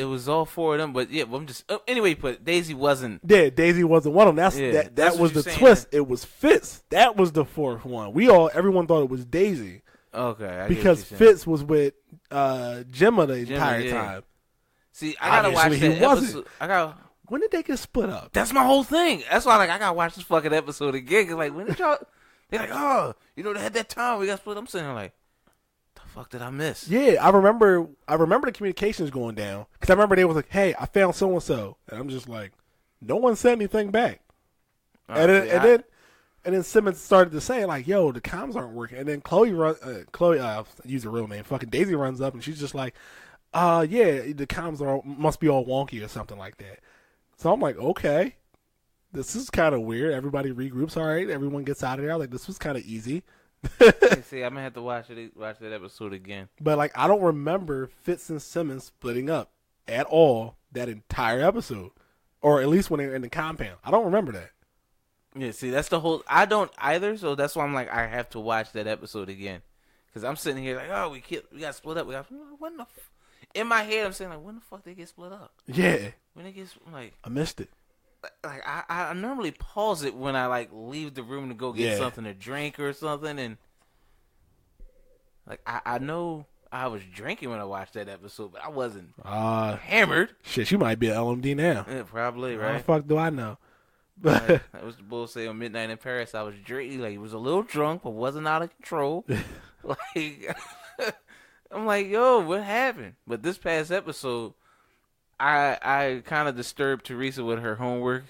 A: was all 4 of them. But yeah, I'm just anyway. But Daisy wasn't.
B: Yeah, Daisy wasn't one of them. That was the twist. It was Fitz. That was the 4th one. Everyone thought it was Daisy.
A: Okay,
B: because Fitz was with Gemma the entire time.
A: See, I gotta watch that episode.
B: When did they get split up?
A: That's my whole thing. That's why I gotta watch this fucking episode again. Cause like when did y'all? They're like, oh, they had that time we got split. I'm sitting there like, the fuck did I miss?
B: Yeah, I remember the communications going down because I remember they was like, hey, I found so and so, and I'm just like, no one said anything back. And then Simmons started to say like, yo, the comms aren't working. And then Chloe use her real name, fucking Daisy runs up and she's just like, yeah, the comms must be all wonky or something like that. So I'm like, okay, this is kind of weird. Everybody regroups. All right, everyone gets out of there. Like, this was kind of easy.
A: See, I'm gonna have to watch that episode again.
B: But like, I don't remember Fitz and Simmons splitting up at all that entire episode, or at least when they were in the compound. I don't remember that.
A: Yeah, see, that's the whole. I don't either, so that's why I'm like, I have to watch that episode again, because I'm sitting here like, oh, we got split up. When the in my head, I'm saying like, when the fuck they get split up?
B: Yeah,
A: when they get like,
B: I missed it.
A: Like I normally pause it when I like leave the room to go get something to drink or something, and like I know I was drinking when I watched that episode, but I wasn't hammered.
B: Shit, you might be an LMD now.
A: Yeah, probably, right?
B: How the fuck do I know?
A: That was the bull say on Midnight in Paris. I was drinking, like, he was a little drunk, but wasn't out of control. Like, I'm like, yo, what happened? But this past episode, I kind of disturbed Teresa with her homework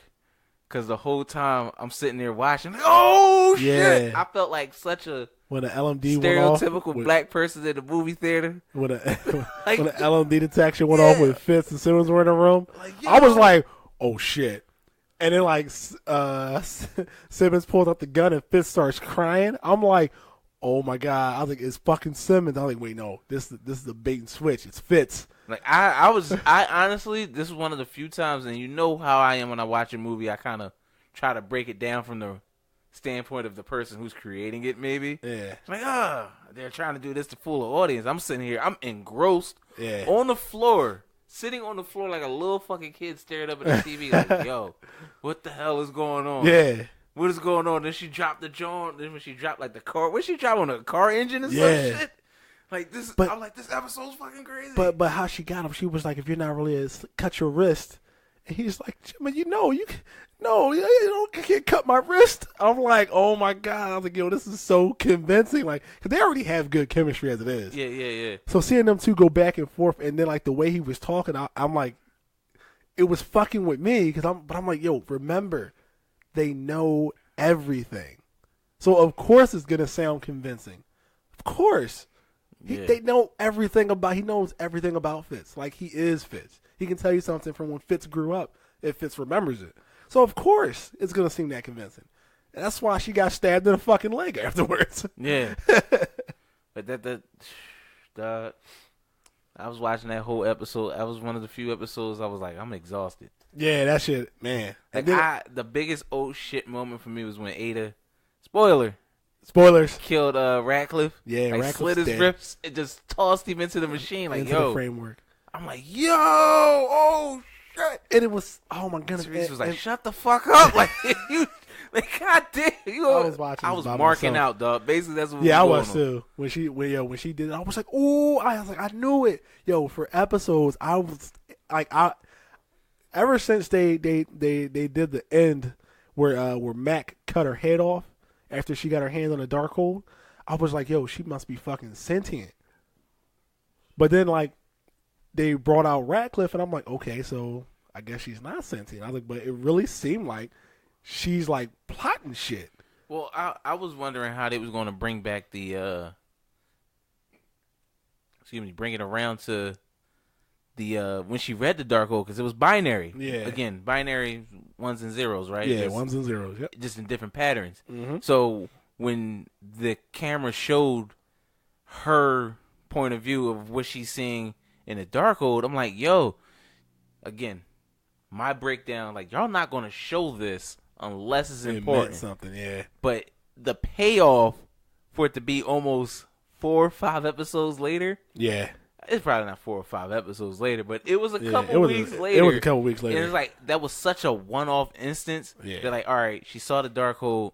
A: because the whole time I'm sitting there watching, like, oh shit! I felt like such a
B: when an LMD
A: stereotypical black person in the movie theater.
B: When an LMD detection went off with Fitz and Simmons were in the room, like, I was like, oh shit! And then like Simmons pulls up the gun and Fitz starts crying. I'm like, oh my god! I was like, it's fucking Simmons. I'm like, wait, no, this is a bait and switch. It's Fitz.
A: Like I honestly, this is one of the few times, and you know how I am when I watch a movie, I kind of try to break it down from the standpoint of the person who's creating it, maybe.
B: Yeah.
A: It's like, they're trying to do this to fool the audience. I'm sitting here, I'm engrossed
B: sitting
A: on the floor like a little fucking kid staring up at the TV like, yo, what the hell is going on?
B: Yeah.
A: What is going on? Then she dropped the joint. Then when she dropped like the car, what she drop on a car engine and some shit? Like this, I'm like, this episode's fucking crazy.
B: But how she got him? She was like, if you're not really cut your wrist, and he's like, Jimmy, you can't cut my wrist. I'm like, oh my god! I was like, yo, this is so convincing. Like, cause they already have good chemistry as it is.
A: Yeah.
B: So seeing them two go back and forth, and then like the way he was talking, I'm like, it was fucking with me because I'm like, yo, remember, they know everything, so of course it's gonna sound convincing. Of course. They know everything about. He knows everything about Fitz. Like, he is Fitz. He can tell you something from when Fitz grew up if Fitz remembers it. So of course it's gonna seem that convincing. And that's why she got stabbed in the fucking leg afterwards.
A: Yeah. But I was watching that whole episode. That was one of the few episodes I was like, I'm exhausted.
B: Yeah, that shit, man.
A: Like, the biggest oh shit moment for me was when Ada, spoilers, killed Ratcliffe.
B: Yeah,
A: like,
B: Ratcliffe
A: slit his wrists and just tossed him into the machine. Like,
B: into the framework.
A: I'm like, yo, oh shit.
B: And it was, oh my goodness.
A: Reese was like, shut the fuck up. Like, you, like, God damn.
B: I was watching.
A: I was marking out, dog. Basically, that's what
B: I
A: was
B: was too. When she did it, I was like, oh, I knew it. Yo, for episodes, I was like, ever since they did the end where Mac cut her head off after she got her hand on the Darkhold, I was like, yo, she must be fucking sentient. But then, like, they brought out Ratcliffe, and I'm like, okay, so I guess she's not sentient. I was like, but it really seemed like she's, like, plotting shit.
A: Well, I was wondering how they was going to bring back the, bring it around to the, when she read the Darkhold, because it was binary.
B: Yeah.
A: Again, binary ones and zeros, right?
B: Yeah, ones and zeros, yep.
A: Just in different patterns.
B: Mm-hmm.
A: So when the camera showed her point of view of what she's seeing in the Darkhold, I'm like, yo, again, my breakdown, like, y'all not going to show this unless it's important.
B: Meant something, yeah.
A: But the payoff for it to be almost 4 or 5 episodes later,
B: yeah,
A: it's probably not 4 or 5 episodes later, but it was a couple weeks later.
B: It was a couple weeks later.
A: And it's like, that was such a one-off instance.
B: Yeah.
A: They're like, all right, she saw the Darkhold.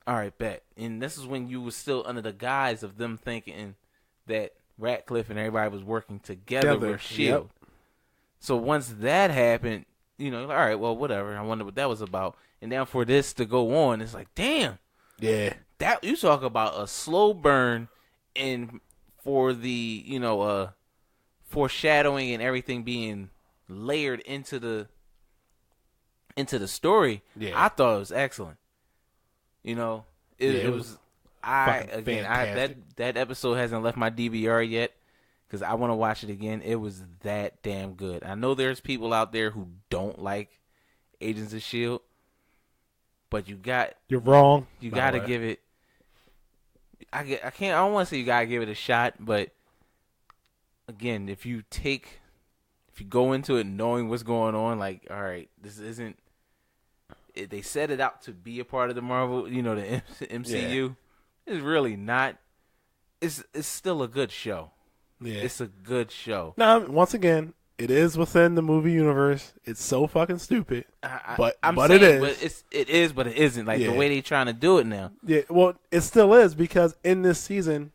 A: All right, bet. And this is when you was still under the guise of them thinking that Ratcliffe and everybody was working together with S.H.I.E.L.D.
B: Yep.
A: So once that happened, you know, all right, well, whatever. I wonder what that was about. And now for this to go on, it's like, damn.
B: Yeah.
A: That you talk about a slow burn, and for the, you know, foreshadowing and everything being layered into the story.
B: Yeah.
A: I thought it was excellent. You know, it was. That episode hasn't left my DVR yet because I want to watch it again. It was that damn good. I know there's people out there who don't like Agents of S.H.I.E.L.D., but
B: you're wrong.
A: You got to give it. I don't want to say you got to give it a shot, but again, if you go into it knowing what's going on, like, all right, this isn't. They set it out to be a part of the Marvel, you know, the MCU. Yeah. It's really not. It's still a good show. Yeah, it's a good show.
B: Now, once again, it is within the movie universe. It's so fucking stupid, but it is.
A: But it is, but it isn't. Like the way they trying to do it now.
B: Yeah, well, it still is because in this season,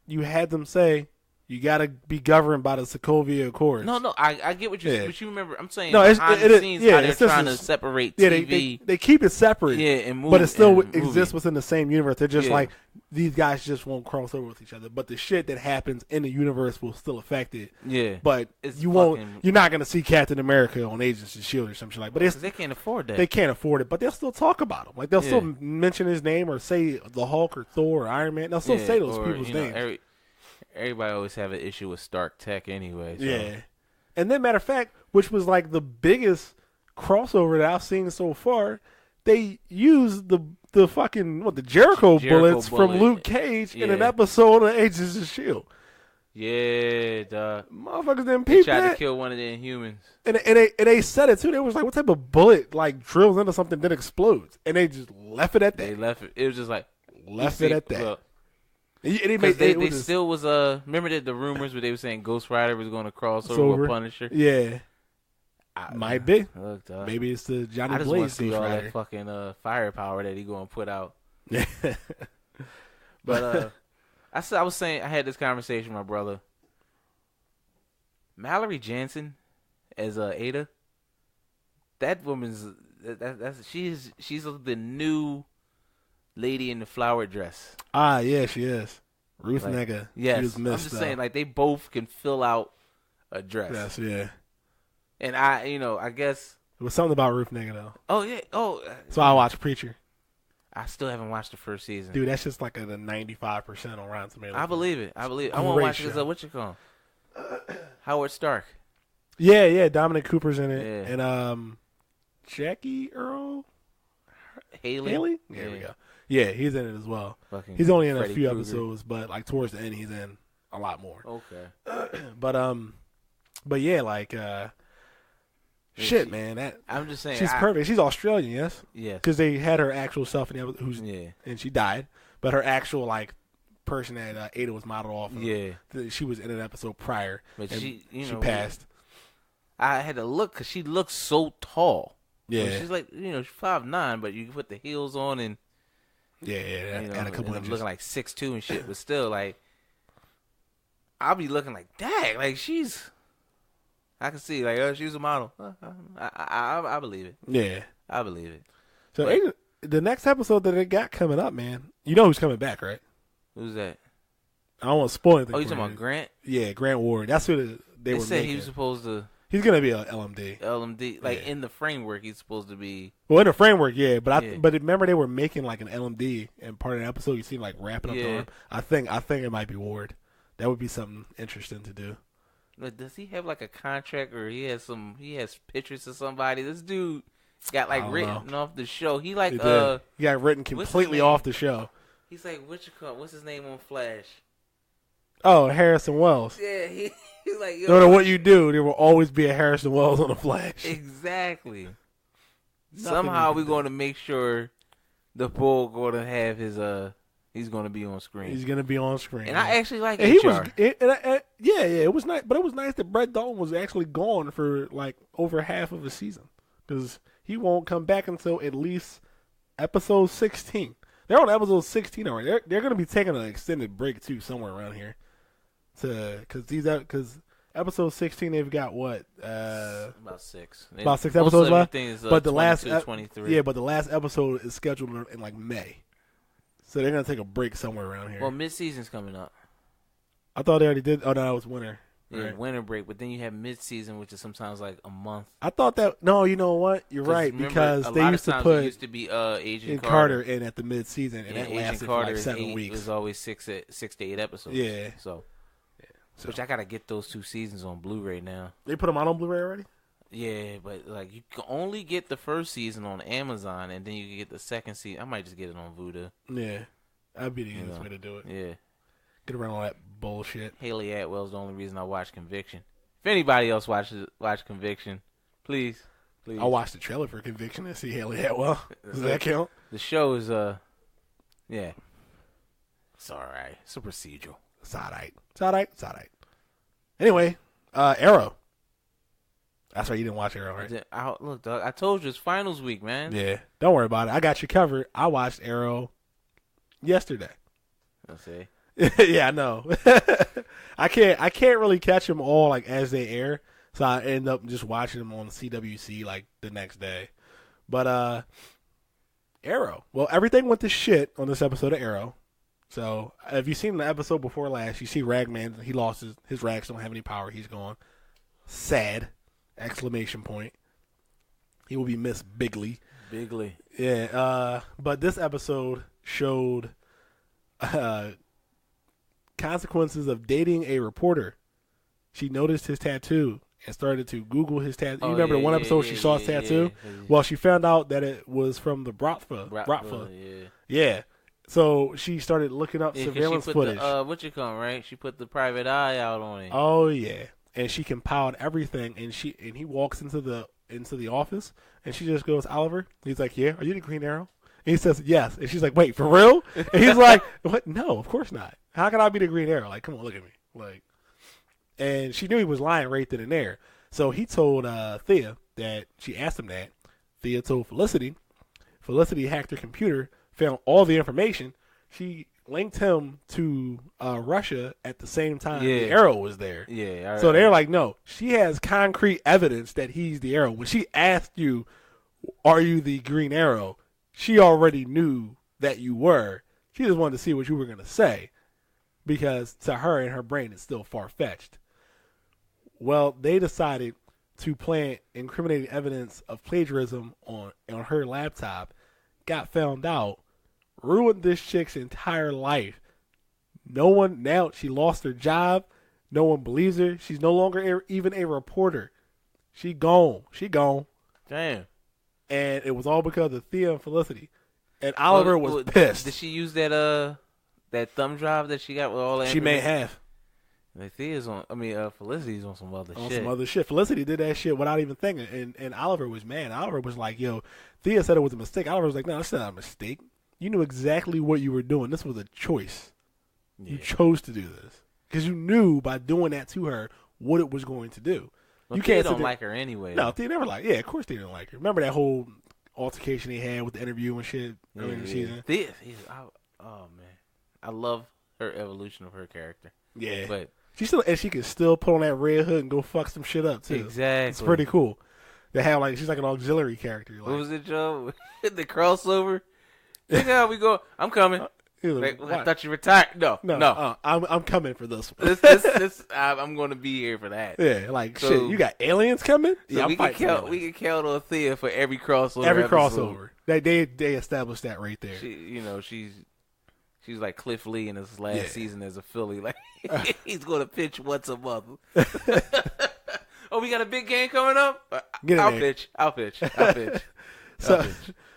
B: you had them say you got to be governed by the Sokovia Accords.
A: No, I get what you. But you remember, I'm saying
B: no,
A: behind the scenes how they're trying to separate TV.
B: They keep it separate.
A: Yeah, and movie,
B: but it still exists within the same universe. They're just like these guys just won't cross over with each other. But the shit that happens in the universe will still affect it.
A: Yeah,
B: but you're not gonna see Captain America on Agents of S.H.I.E.L.D. or something like. But
A: they can't afford that.
B: They can't afford it. But they'll still talk about him. Like they'll still mention his name or say the Hulk or Thor or Iron Man. They'll still say those people's names.
A: Everybody always have an issue with Stark Tech anyway. So.
B: Yeah. And then, matter of fact, which was like the biggest crossover that I've seen so far, they used the fucking, the Jericho bullets from Luke Cage in an episode of Agents of S.H.I.E.L.D.
A: Yeah, dog.
B: Motherfuckers didn't peep that.
A: They tried to kill one of the Inhumans.
B: And they said it, too. They was like, what type of bullet, like, drills into something that explodes? And they just left it at that.
A: They left it. It was just like.
B: Left it at that.
A: Look,
B: they
A: still was remember the rumors where they were saying Ghost Rider was going to cross over with Punisher?
B: Yeah. Might be.
A: Look,
B: maybe it's the Johnny
A: I just
B: Blaze
A: want to see all
B: Rider.
A: that fucking firepower that he going to put out.
B: Yeah.
A: But I was saying, I had this conversation with my brother. Mallory Jansen as Ada, that woman's she's the new lady in the flower dress.
B: Ah, yeah, she is. Ruth Negga.
A: Yes,
B: she was missed,
A: I'm just saying, like, they both can fill out a dress.
B: Yes, yeah.
A: And I guess
B: it was something about Ruth Negga though.
A: Oh yeah,
B: so I watched Preacher.
A: I still haven't watched the first season.
B: Dude, that's just like a 95% on Rotten Tomatoes.
A: I believe it. I want to watch it because what you call Howard Stark.
B: Yeah, Dominic Cooper's in it, and Jackie Earl Haley. There we go. Yeah, he's in it as well. He's only in a few episodes, but like towards the end, he's in a lot more.
A: Okay.
B: But yeah, like shit, man.
A: I'm just saying
B: she's perfect. She's Australian, yes.
A: Yes.
B: Because they had her actual self in the and she died, but her actual like person that Ada was modeled off of.
A: Yeah.
B: She was in an episode prior.
A: But she
B: passed.
A: I had to look because she looks so tall.
B: Yeah.
A: She's like, she's 5'9", but you can put the heels on and
B: add a couple inches.
A: Looking like 6'2" and shit, but still, like, I'll be looking like, dang, like I can see, like, oh, she's a model. I believe it.
B: Yeah.
A: I believe it.
B: So the next episode that they got coming up, man, you know who's coming back, right?
A: Who's that?
B: I don't want to spoil anything.
A: Oh, you talking about Grant?
B: Yeah, Grant Ward. That's who they were
A: said
B: making.
A: he was supposed to.
B: He's gonna be a LMD.
A: LMD, in the framework, he's supposed to be.
B: Well, in the framework, yeah. But remember they were making like an LMD, and part of the episode you see him like wrapping up the arm. I think it might be Ward. That would be something interesting to do.
A: But does he have like a contract, or he has pictures of somebody? This dude got like written off the show. He like
B: he got written completely off the show.
A: He's like, what's his name on Flash?
B: Oh, Harrison Wells.
A: Yeah, he's like,
B: no matter what you do, there will always be a Harrison Wells on the Flash.
A: Exactly. Somehow we're going to make sure the bull going to have his he's going to be on screen.
B: He's going to be on screen.
A: And I actually like
B: HR. It was nice, but it was nice that Brett Dalton was actually gone for like over half of the season because he won't come back until at least episode 16. They're on episode 16 already. They're going to be taking an extended break too somewhere around here. Because episode 16 they've got what
A: about 6
B: episodes left.
A: But the last 23.
B: But the last episode is scheduled in like May, so they're gonna take a break somewhere around here.
A: Well, mid-season's coming up.
B: I thought they already did. Oh no, that was winter.
A: Yeah,
B: right.
A: Winter break, but then you have mid-season, which is sometimes like a month.
B: I thought that. No, you know what? You're right, because they used to
A: be Agent
B: Carter in at the mid-season, and that
A: Agent
B: lasted
A: Carter
B: for like 7 weeks.
A: It was always 6 to 8 episodes.
B: Yeah.
A: So, which I gotta get those 2 seasons on Blu-ray now.
B: They put them out on Blu-ray already?
A: Yeah, but like you can only get the first season on Amazon, and then you can get the second season. I might just get it on Vudu.
B: Yeah, that'd be the easiest way to do it.
A: Yeah,
B: get around all that bullshit.
A: Haley Atwell's the only reason I watch Conviction. If anybody else watch Conviction, please.
B: I'll watch the trailer for Conviction and see Haley Atwell. Does that count?
A: The show is yeah, it's all right. It's a procedural.
B: It's all right. Anyway, Arrow. That's why you didn't watch Arrow, right?
A: Look, dog, I told you it's finals week, man.
B: Yeah, don't worry about it. I got you covered. I watched Arrow yesterday.
A: I'll say.
B: Yeah, I know. I can't really catch them all like as they air, so I end up just watching them on CWC like the next day. But Arrow. Well, everything went to shit on this episode of Arrow. So, if you've seen the episode before last, you see Ragman. He lost his rags don't have any power. He's gone. Sad! Exclamation point. He will be missed bigly.
A: Bigly.
B: Yeah. But this episode showed consequences of dating a reporter. She noticed his tattoo and started to Google his tattoo. You remember the one episode she saw his tattoo? Yeah. Well, she found out that it was from the Bratva. Yeah. So she started looking up surveillance footage.
A: Right? She put the private eye out on it.
B: Oh yeah, and she compiled everything. And he walks into the office, and she just goes, "Oliver." He's like, "Yeah, are you the Green Arrow?" And he says, "Yes." And she's like, "Wait, for real?" And he's like, "What? No, of course not. How can I be the Green Arrow? Like, come on, look at me." Like, and she knew he was lying right then and there. So he told Thea that she asked him that. Thea told Felicity. Felicity hacked her computer, found all the information. She linked him to Russia at the same time the Arrow was there.
A: Yeah.
B: So they're like, no, she has concrete evidence that he's the Arrow. When she asked you, are you the Green Arrow, she already knew that you were. She just wanted to see what you were going to say, because to her, in her brain, it's still far-fetched. Well, they decided to plant incriminating evidence of plagiarism on her laptop, got found out, ruined this chick's entire life. Now she lost her job. No one believes her. She's no longer even a reporter. She gone.
A: Damn.
B: And it was all because of Thea and Felicity. And Oliver was pissed.
A: Did she use that thumb drive that she got with all that?
B: She may have.
A: Like Felicity's on some other shit.
B: On some other shit. Felicity did that shit without even thinking. And Oliver was mad. Oliver was like, yo, Thea said it was a mistake. Oliver was like, no, it's not a mistake. You knew exactly what you were doing. This was a choice. Yeah. You chose to do this because you knew by doing that to her what it was going to do.
A: Well, Thea don't like her anyway.
B: No, Thea never liked. Yeah, of course they didn't like her. Remember that whole altercation they had with the interview and shit earlier in the season?
A: Oh man, I love her evolution of her character.
B: Yeah,
A: but
B: she can still put on that red hood and go fuck some shit up too.
A: Exactly,
B: it's pretty cool. They have she's like an auxiliary character. Like,
A: what was it, Joe? The crossover. Look how we go. I'm coming. I thought you retired. No.
B: I'm coming for this one.
A: I'm going to be here for that.
B: Yeah, shit. You got aliens coming?
A: So
B: yeah,
A: we can count on Thea for every crossover.
B: Every crossover. They established that right there.
A: She's like Cliff Lee in his last season as a Philly. Like he's going to pitch once a month. Oh, we got a big game coming up. I'll pitch.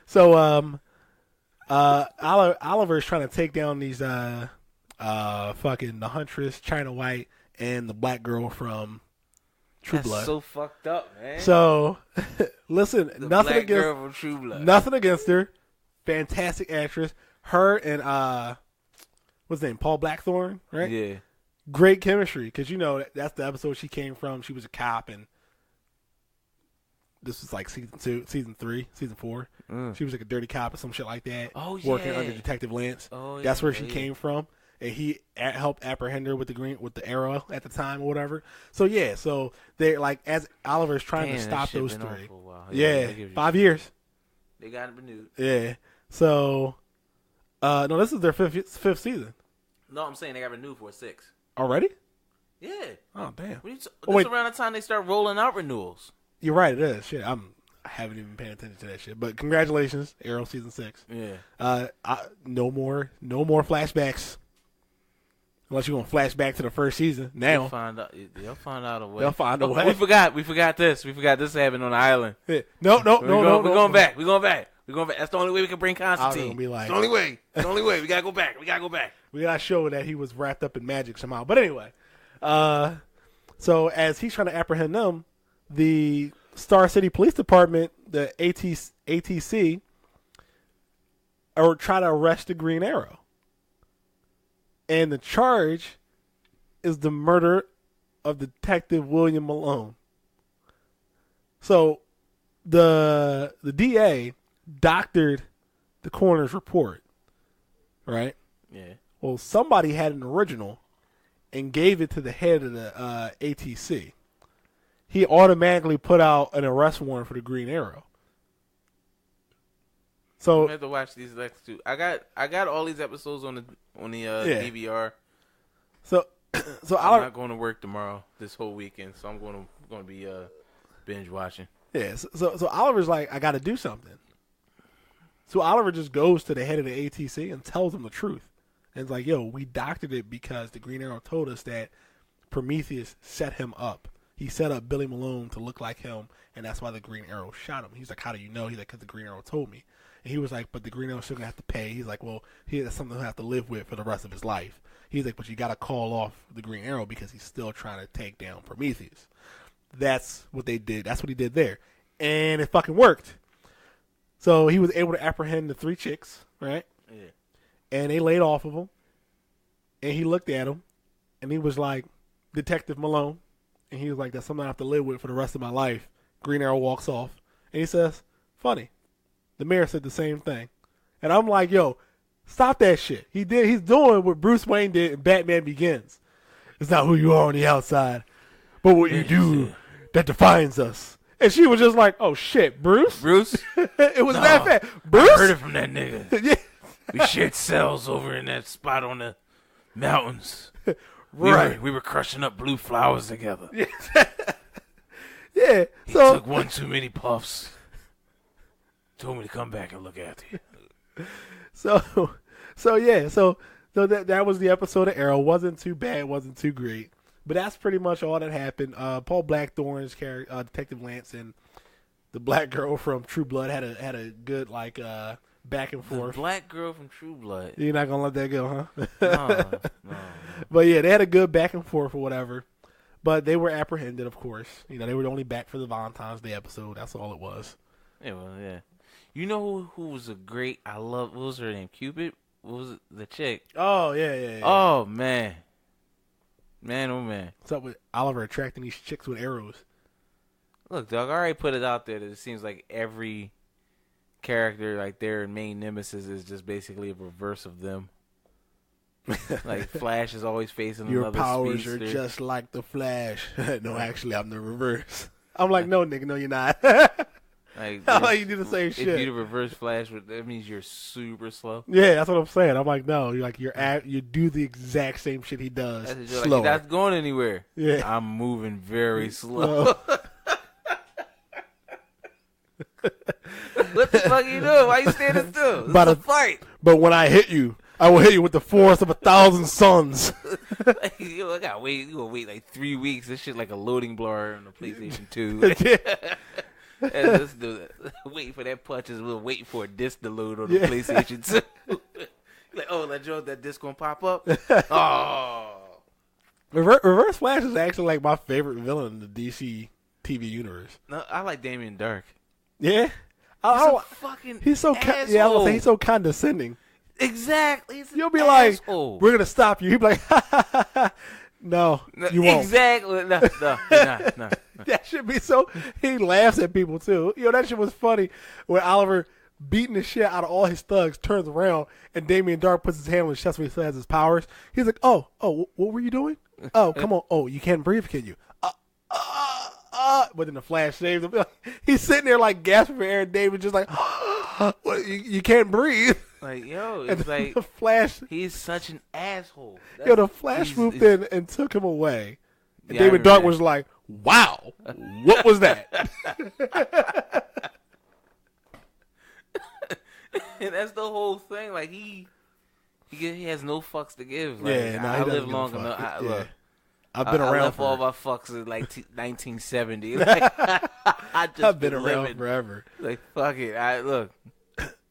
B: So Oliver's trying to take down these fucking the Huntress, China White, and the black girl from True Blood.
A: That's so fucked up, man.
B: So listen, nothing against
A: girl from True Blood.
B: Nothing against her. Fantastic actress. Her and what's his name? Paul Blackthorne, right?
A: Yeah.
B: Great chemistry, because that's the episode she came from. She was a cop, and this was like season 4. She was like a dirty cop or some shit like that.
A: Oh yeah,
B: working under Detective Lance.
A: Oh yeah,
B: that's where she came from, and he helped apprehend her with the arrow at the time or whatever. So they're like as Oliver's trying to stop those three. Yeah, 5 years.
A: They got it renewed.
B: Yeah. So, no, this is their fifth season.
A: No, I'm saying they got renewed for a 6.
B: Already?
A: Yeah.
B: Oh, damn.
A: This around the time they start rolling out renewals.
B: You're right, it is. Shit, I haven't even paid attention to that shit. But congratulations, Arrow season 6.
A: Yeah.
B: No more flashbacks. Unless you're gonna flash back to the first season. Now
A: they'll find out a way.
B: They'll find a way.
A: We forgot this. We forgot this happened on the island.
B: Yeah. No.
A: We're going back. We're going back. That's the only way we can bring Constantine. It's the only way. We gotta go back.
B: We gotta show that he was wrapped up in magic somehow. But anyway, so as he's trying to apprehend them, the Star City Police Department, the ATC, are trying to arrest the Green Arrow, and the charge is the murder of Detective William Malone. So the DA doctored the coroner's report, right?
A: Yeah.
B: Well, somebody had an original and gave it to the head of the ATC. He automatically put out an arrest warrant for the Green Arrow. So
A: I have to watch these next two. I got all these episodes on the DVR.
B: So
A: I'm not going to work tomorrow this whole weekend, so I'm going to be binge watching.
B: Yeah. So Oliver's like, I got to do something. So Oliver just goes to the head of the ATC and tells him the truth. And it's like, yo, we doctored it because the Green Arrow told us that Prometheus set him up. He set up Billy Malone to look like him, and that's why the Green Arrow shot him. He's like, how do you know? He's like, because the Green Arrow told me. And he was like, but the Green Arrow's still going to have to pay. He's like, well, that's something he'll have to live with for the rest of his life. He's like, but you got to call off the Green Arrow because he's still trying to take down Prometheus. That's what they did. That's what he did there. And it fucking worked. So he was able to apprehend the 3 chicks, right?
A: Yeah.
B: And they laid off of him. And he looked at him, and he was like, Detective Malone. And he was like, that's something I have to live with for the rest of my life. Green Arrow walks off. And he says, funny. The mayor said the same thing. And I'm like, yo, stop that shit. He's doing what Bruce Wayne did in Batman Begins. It's not who you are on the outside, but what you do that defines us. And she was just like, oh shit, Bruce? It was that bad. Bruce?
A: I heard it from that nigga.
B: Yeah.
A: We shared cells over in that spot on the mountains.
B: Right.
A: We were crushing up blue flowers together.
B: Yeah.
A: He took one too many puffs. Told me to come back and look after you.
B: So that was the episode of Arrow. Wasn't too bad, wasn't too great. But that's pretty much all that happened. Paul Blackthorne's character, Detective Lance, and the black girl from True Blood had a good back and forth.
A: The black girl from True Blood.
B: You're not gonna let that go, huh?
A: No.
B: But yeah, they had a good back and forth or whatever. But they were apprehended, of course. They were only back for the Valentine's Day episode. That's all it was.
A: Yeah, well, yeah. You know who was a great? What was her name? Cupid? What was it? The chick?
B: Oh yeah.
A: Oh man. Man, oh man.
B: What's up with Oliver attracting these chicks with arrows?
A: Look, dog, I already put it out there that it seems like every character, like their main nemesis, is just basically a reverse of them. Like Flash is always facing
B: Your
A: another
B: powers
A: speedster.
B: are just like the Flash. No, actually, I'm the reverse. I'm like, no, nigga, no, you're not.
A: Like,
B: I'm like, you do the same shit.
A: If you the reverse Flash, that means you're super slow.
B: Yeah, that's what I'm saying. I'm like, no, you're like you do the exact same shit he does.
A: That's
B: slower.
A: like, you're not going anywhere.
B: Yeah,
A: I'm moving very slow. What the fuck are you doing? Why you standing still? It's a fight.
B: But when I hit you, I will hit you with the force of 1,000 suns.
A: Like, yo, I gotta wait. You gonna wait like 3 weeks? This shit like a loading blur on the PlayStation 2. And let's do that. Waiting for that punch is we're waiting for a disc to load on the PlayStation 2. Like, oh, that disc gonna pop up. Oh,
B: Reverse Flash is actually like my favorite villain in the DC TV universe.
A: no, I like Damien Dark.
B: Yeah,
A: He's so asshole.
B: he's so condescending.
A: Exactly.
B: You'll be asshole. Like, we're gonna stop you. He'll be like, no, you won't.
A: Exactly. No.
B: That should be so. He laughs at people too. That shit was funny when Oliver beating the shit out of all his thugs turns around and Damien Dark puts his hand on his chest when he says his powers. He's like, oh, what were you doing? Oh, come on. Oh, you can't breathe, can you? But then the Flash saves him. He's sitting there like gasping for air. And David just like, what, you can't breathe.
A: Like, yo, it's like
B: the Flash.
A: He's such an asshole.
B: The Flash moved in and took him away. And David Dark was like, wow, what was that?
A: And that's the whole thing. Like, he has no fucks to give. Like, I live long enough. Look,
B: I've been around.
A: I left all my fucks in like 1970. Like,
B: I've been around forever.
A: Like, fuck it.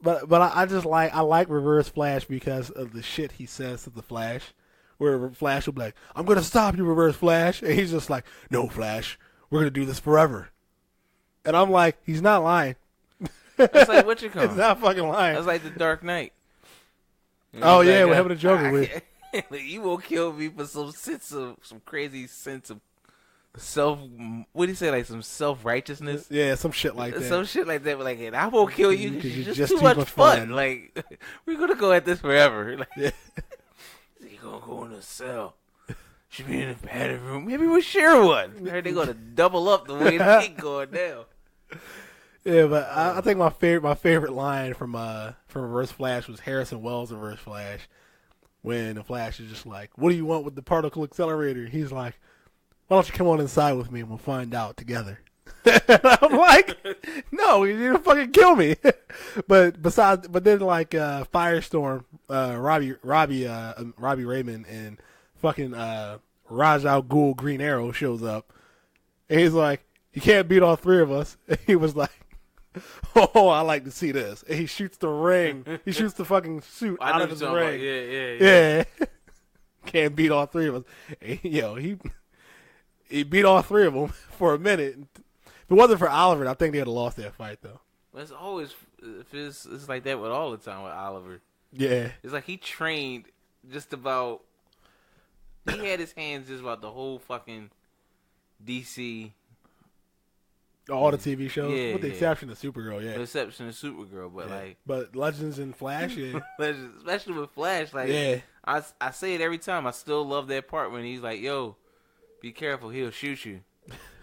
B: But I just like Reverse Flash because of the shit he says to the Flash. Where Flash will be like, I'm going to stop you, Reverse Flash. And he's just like, no, Flash, we're going to do this forever. And I'm like, he's not lying.
A: That's like what you call.
B: It's not fucking lying.
A: That's like the Dark Knight.
B: Oh, yeah, we're having a Joker with.
A: Like, you will kill me for some crazy sense of self. What do you say? Like some self-righteousness?
B: Yeah, some shit like that.
A: Some shit like that. But like, I won't kill you because you're just too much fun. Like, we're gonna go at this forever. Like,
B: yeah.
A: You're gonna go in a cell. Should be in a padded room. Maybe we'll share one. They're gonna double up the way they keep going down.
B: Yeah, but I think my favorite line from Reverse Flash was Harrison Wells' Reverse Flash. When the Flash is just like, what do you want with the particle accelerator? He's like, why don't you come on inside with me and we'll find out together. I'm like, no, you're gonna fucking kill me. But then like Firestorm, Robbie Raymond and fucking Ra's al Ghul Green Arrow shows up. And he's like, you can't beat all three of us. And he was like, oh, I like to see this. And he shoots the ring. He shoots the fucking suit out of his ring. Yeah. Can't beat all three of us. And, he beat all three of them for a minute. If it wasn't for Oliver, I think they would have lost that fight, though.
A: It's always it's like that with all the time with Oliver.
B: Yeah.
A: It's like he trained just about. He had his hands just about the whole fucking DC.
B: All the TV shows, with the exception of Supergirl,
A: The exception of Supergirl, but
B: but Legends and Flash,
A: especially with Flash, I say it every time. I still love that part when he's like, "Yo, be careful, he'll shoot you."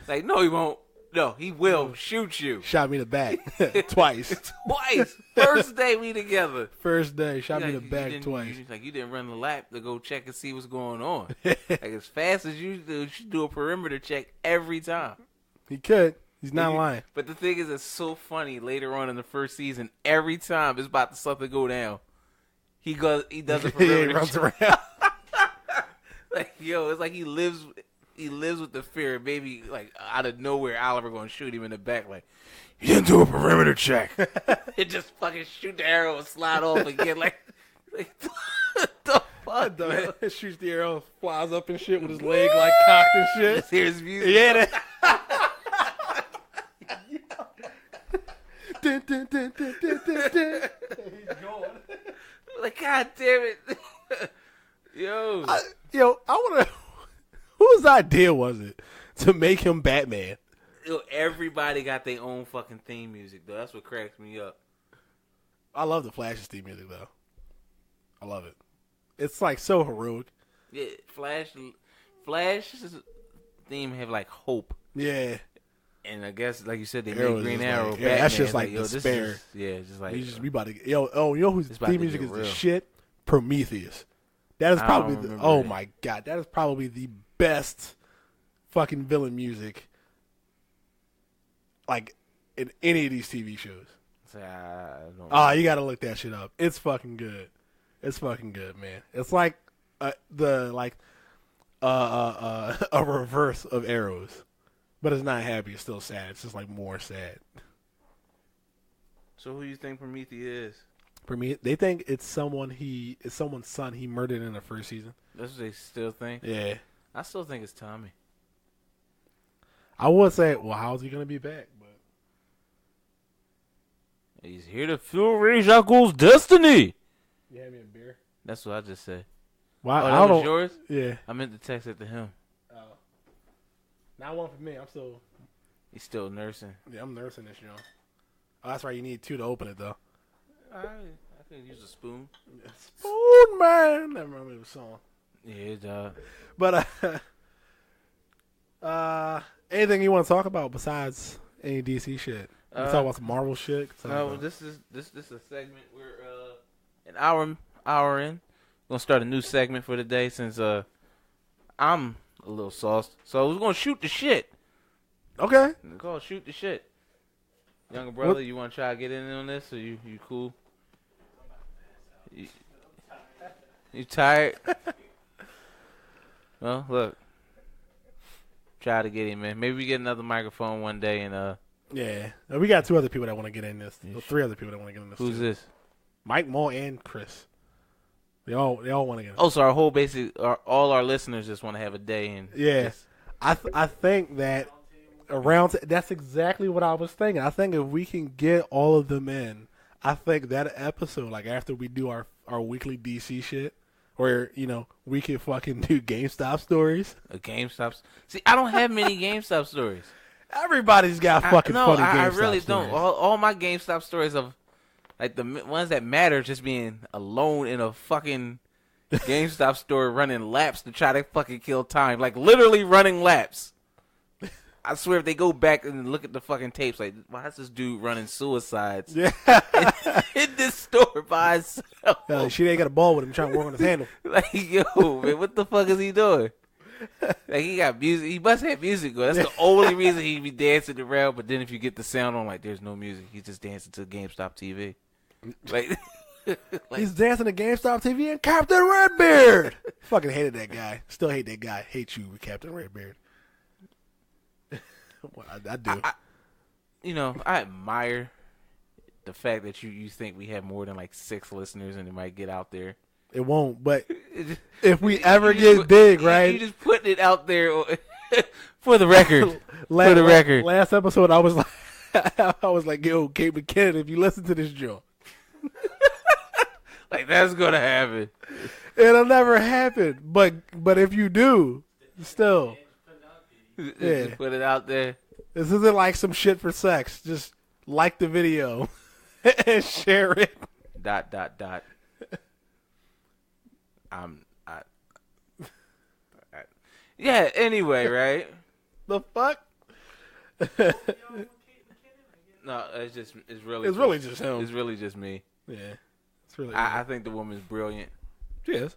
A: Like, no, he won't. No, he will shoot you.
B: Shot me in the back twice.
A: Twice. First day we together.
B: First day, shot me in the back twice.
A: You didn't run the lap to go check and see what's going on. Like, as fast as you should do a perimeter check every time.
B: He could. He's not lying.
A: But the thing is, it's so funny. Later on in the first season, every time it's about to something go down, he does a perimeter
B: he runs
A: check.
B: around.
A: Like, yo, it's like he lives with the fear. Maybe like out of nowhere, Oliver gonna shoot him in the back. Like, he didn't do a perimeter check. It just fucking shoot the arrow and slide off again. Like the fuck, man?
B: Shoots the arrow, flies up and shit with his leg like cocked and shit.
A: Just hear his music.
B: Yeah. Dun, dun, dun, dun, dun, dun, dun. He's going.
A: Like, God damn it. Yo.
B: I want to. Whose idea was it to make him Batman?
A: Yo, everybody got their own fucking theme music, though. That's what cracks me up.
B: I love the Flash's theme music, though. I love it. It's like so heroic.
A: Yeah, Flash's theme have like hope.
B: Yeah.
A: And I guess, like you said, they
B: Arrow's
A: made Green
B: just
A: Arrow.
B: like,
A: Batman.
B: that's just like
A: yo,
B: despair.
A: Just like
B: We about to you know whose
A: about
B: theme
A: to
B: music
A: get
B: is
A: real.
B: the shit? Prometheus. That is
A: I
B: probably
A: don't
B: the,
A: remember
B: oh
A: that.
B: my god, that is probably the best fucking villain music like in any of these TV shows. You gotta look that shit up. It's fucking good. It's fucking good, man. It's like a reverse of Arrows, but it's not happy. It's still sad. It's just like more sad.
A: So who you think Prometheus is?
B: For me, they think it's someone's son he murdered in the first season.
A: That's what they still think?
B: Yeah.
A: I still think it's Tommy.
B: I would say, well, how's he gonna be back? But
A: He's here to fuel Ra's al Ghul's destiny.
B: you had me a beer.
A: That's what I just said.
B: Why?
A: Oh,
B: I
A: that was
B: don't.
A: yours?
B: Yeah.
A: I meant to text it to him.
B: Oh. Not one for me. I'm still.
A: He's still nursing.
B: Yeah, I'm nursing this, Oh, that's right. You need two to open it though.
A: I could use a spoon.
B: Spoon man. Never remember the song.
A: Yeah, dog.
B: But anything you want to talk about besides any DC shit? We talk about some Marvel shit.
A: No, this is a segment. We're an hour in. We're gonna start a new segment for the day since I'm a little sauced. So we're gonna shoot the shit.
B: Okay.
A: It's called shoot the shit. Younger brother, you want to try to get in on this, or you cool? You tired? Well, look. Try to get him, man. Maybe we get another microphone one day and
B: Yeah. We got two other people that want to get in this. Three other people that want to get in this.
A: Who's
B: too.
A: this?
B: Mike Moore and Chris. They all want to get in.
A: Oh, so our whole all our listeners just want to have a day and
B: Yeah. I think that that's exactly what I was thinking. I think if we can get all of them in, I think that episode, like after we do our weekly DC shit, where, we can fucking do GameStop stories.
A: a GameStop. See, I don't have many GameStop stories.
B: Everybody's got fucking funny GameStop
A: I really
B: stories.
A: don't. All my GameStop stories of, like, the ones that matter just being alone in a fucking GameStop store running laps to try to fucking kill time. Like, literally running laps. I swear if they go back and look at the fucking tapes, like, why is this dude running suicides
B: Yeah.
A: in this store by himself?
B: She ain't got a ball with him trying to work on his handle.
A: Like, yo, man, what the fuck is he doing? Like, he got music. He must have music going. That's the only reason he be dancing around. But then if you get the sound on, like, there's no music. He's just dancing to GameStop TV. Like,
B: he's dancing to GameStop TV and Captain Redbeard. Fucking hated that guy. Still hate that guy. Hate you, Captain Redbeard. Well, I do.
A: I admire the fact that you think we have more than like 6 listeners and it might get out there.
B: It won't, but if we ever get big, right?
A: You just putting it out there for the record. For the record.
B: Last episode, I was like, yo, Kate McKinnon, if you listen to this joke.
A: Like, that's going to happen.
B: It'll never happen. But if you do, still. Yeah.
A: Just put it out there.
B: This isn't like some shit for sex. Just like the video and share it. ...
A: Yeah, anyway, right?
B: The fuck?
A: No, it's
B: really just him.
A: It's really just me.
B: Yeah. It's really
A: I think the woman's brilliant.
B: She is.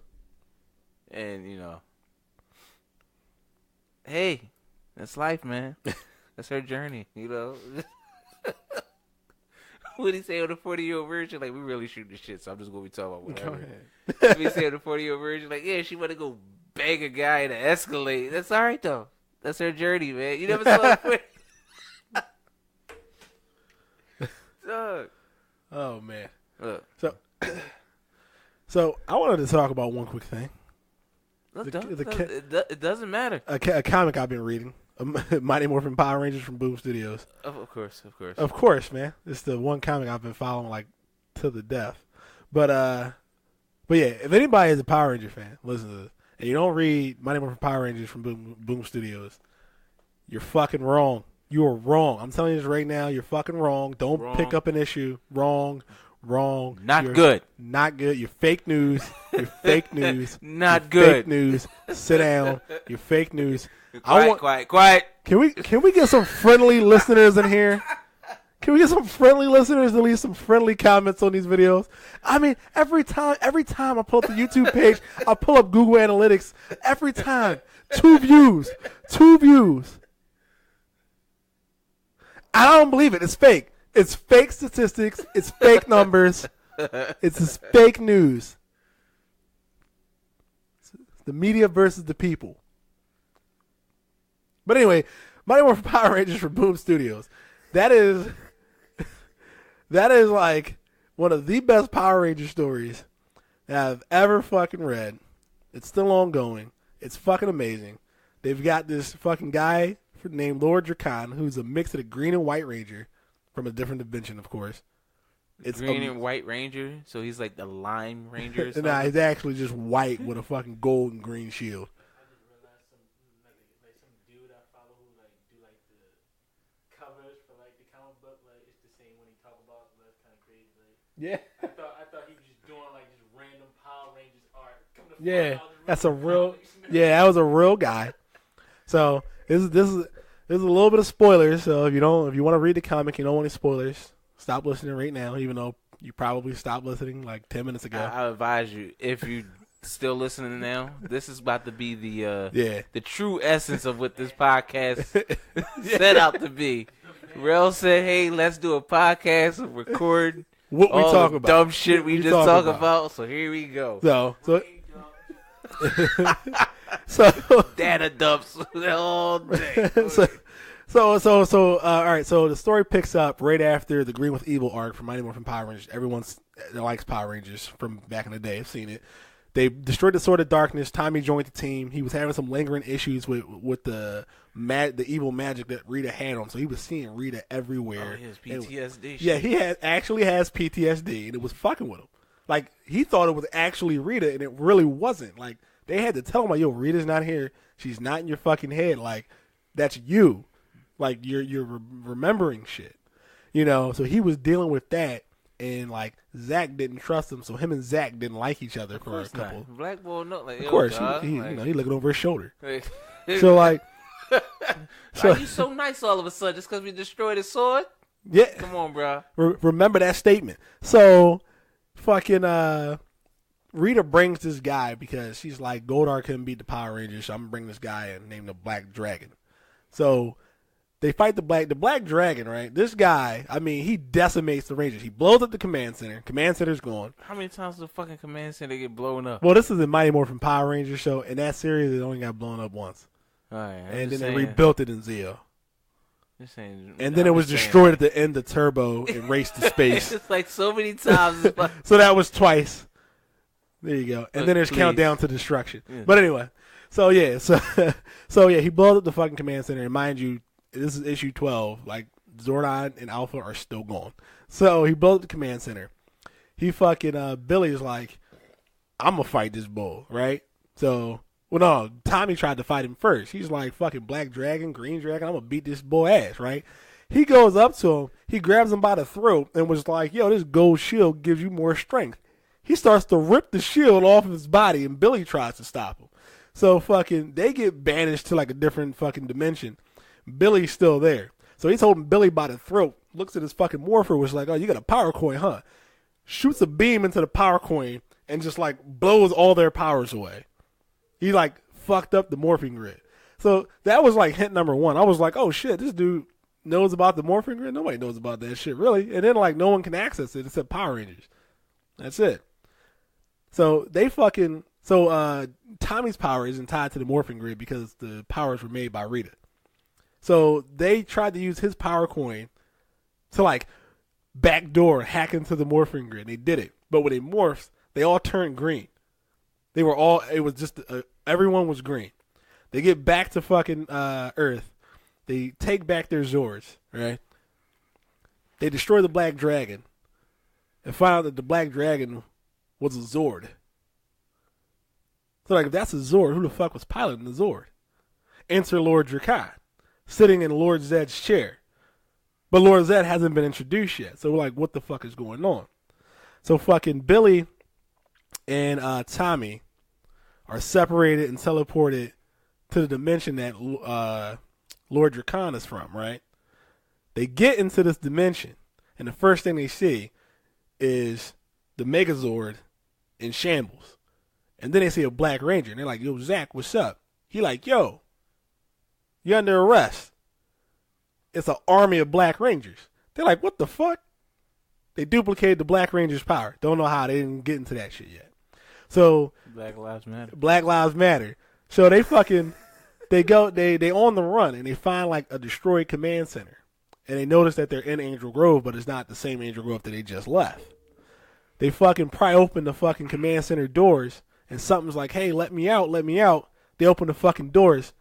A: And, hey, that's life, man. That's her journey, What did he say on the 40-year-old version? Like, we really shoot the shit, so I'm just going to be talking about whatever.
B: Go ahead.
A: What he say on the 40-year-old version? Like, yeah, she want to go bang a guy in an Escalade. That's all right, though. That's her journey, man. You never saw it. Dog.
B: Oh, man.
A: Look.
B: So I wanted to talk about one quick thing.
A: Look, it doesn't matter.
B: A comic I've been reading. Mighty Morphin Power Rangers from Boom Studios.
A: Of course.
B: Of course, man. It's the one comic I've been following like to the death. But yeah, if anybody is a Power Ranger fan, listen to this. And you don't read Mighty Morphin Power Rangers from Boom Studios, you're fucking wrong. You are wrong. I'm telling you this right now. You're fucking wrong. Don't pick up an issue. Wrong.
A: Not good.
B: Not good. You're fake news. You're fake news.
A: Not good.
B: Fake news. Sit down. You're fake news.
A: Quiet.
B: Can we get some friendly listeners in here? Can we get some friendly listeners to leave some friendly comments on these videos? I mean, every time I pull up the YouTube page, I pull up Google Analytics. Every time, 2 views. I don't believe it. It's fake. It's fake statistics. It's fake numbers. It's fake news. The media versus the people. But anyway, Mighty Morphin Power Rangers from Boom Studios. That is like one of the best Power Ranger stories that I've ever fucking read. It's still ongoing. It's fucking amazing. They've got this fucking guy named Lord Drakan, who's a mix of the Green and White Ranger from a different dimension, of course.
A: It's Green and White Ranger, so he's like the Lime Ranger or something?
B: Nah, he's actually just white with a fucking gold and green shield.
C: I just realized some dude I follow who do the covers for the comic book, it's the same when he talk about that's kind of crazy.
B: Yeah.
C: I thought he was just doing just random Power Rangers art.
B: Yeah, that's a real. Yeah, that was a real guy. So this is a little bit of spoilers. So if you want to read the comic, you don't want any spoilers, stop listening right now. Even though you probably stopped listening 10 minutes ago.
A: I advise you, if you still listening now, this is about to be the true essence of what this podcast set out to be. Rel said, "Hey, let's do a podcast and record
B: what we talk about,
A: dumb shit we just talk about." So here we go.
B: So
A: data dumps all day.
B: All right. So the story picks up right after the Green with Evil arc from Mighty Morphin Power Rangers. Everyone that likes Power Rangers from back in the day, I've seen it. They destroyed the Sword of Darkness. Tommy joined the team. He was having some lingering issues with the evil magic that Rita had on. So he was seeing Rita everywhere.
A: Oh, he has PTSD.
B: Yeah, he actually has PTSD, and it was fucking with him. He thought it was actually Rita, and it really wasn't. They had to tell him, yo, Rita's not here. She's not in your fucking head. That's you. You're remembering shit. So he was dealing with that, and Zach didn't trust him, so him and Zach didn't like each other for a couple.
A: Not. Black boy, no,
B: of course, he looking over his shoulder.
A: So
B: why
A: are you so nice all of a sudden just because we destroyed his sword?
B: Yeah,
A: come on, bro.
B: Remember that statement. So fucking Rita brings this guy because she's like, Goldar couldn't beat the Power Rangers, so I'm gonna bring this guy and name the Black Dragon. So they fight the Black Dragon, right? This guy, he decimates the Rangers. He blows up the command center. Command center's gone.
A: How many times does the fucking command center get blown up?
B: Well, this is the Mighty Morphin Power Rangers show. In that series, it only got blown up once.
A: All right,
B: and then they rebuilt it in Zeo.
A: And
B: then it was destroyed at the end of Turbo and raced to space.
A: It's so many times.
B: So that was twice. There you go. And then there's Countdown to Destruction. Yeah. But anyway, so he blows up the fucking command center. And mind you, this is issue 12. Zordon and Alpha are still gone. So he blows up the command center. He fucking, Billy is like, I'm going to fight this bull, right? So, no, Tommy tried to fight him first. He's like, fucking Black Dragon, Green Dragon, I'm going to beat this boy ass, right? He goes up to him. He grabs him by the throat and was like, yo, this gold shield gives you more strength. He starts to rip the shield off of his body, and Billy tries to stop him. So they get banished to a different fucking dimension. Billy's still there. So he's holding Billy by the throat, looks at his fucking morpher, was like, oh, you got a power coin, huh? Shoots a beam into the power coin and just blows all their powers away. He fucked up the morphing grid. So that was hint number one. I was like, oh shit, this dude knows about the morphing grid? Nobody knows about that shit, really. And then no one can access it except Power Rangers. That's it. So Tommy's power isn't tied to the morphing grid because the powers were made by Rita. So they tried to use his power coin to backdoor hack into the morphing grid. They did it. But when they morphed, they all turned green. Everyone was green. They get back to fucking Earth. They take back their Zords, right? They destroy the Black Dragon and find out that the Black Dragon was a Zord. So if that's a Zord, who the fuck was piloting the Zord? Enter Lord Drakan. sitting in Lord Zed's chair. But Lord Zed hasn't been introduced yet. So we're like, what the fuck is going on? So fucking Billy and Tommy are separated and teleported to the dimension that Lord Drakon is from, right? They get into this dimension, and the first thing they see is the Megazord in shambles. And then they see a Black Ranger, and they're like, yo, Zach, what's up? He like, yo, you're under arrest. It's an army of Black Rangers. They're like, what the fuck? They duplicated the Black Ranger's power. Don't know how. They didn't get into that shit yet. So
A: Black Lives Matter.
B: Black Lives Matter. So they fucking they on the run, and they find like a destroyed command center. And they notice that they're in Angel Grove, but it's not the same Angel Grove that they just left. They fucking pry open the fucking command center doors, and something's like, hey, let me out, let me out. They open the fucking doors.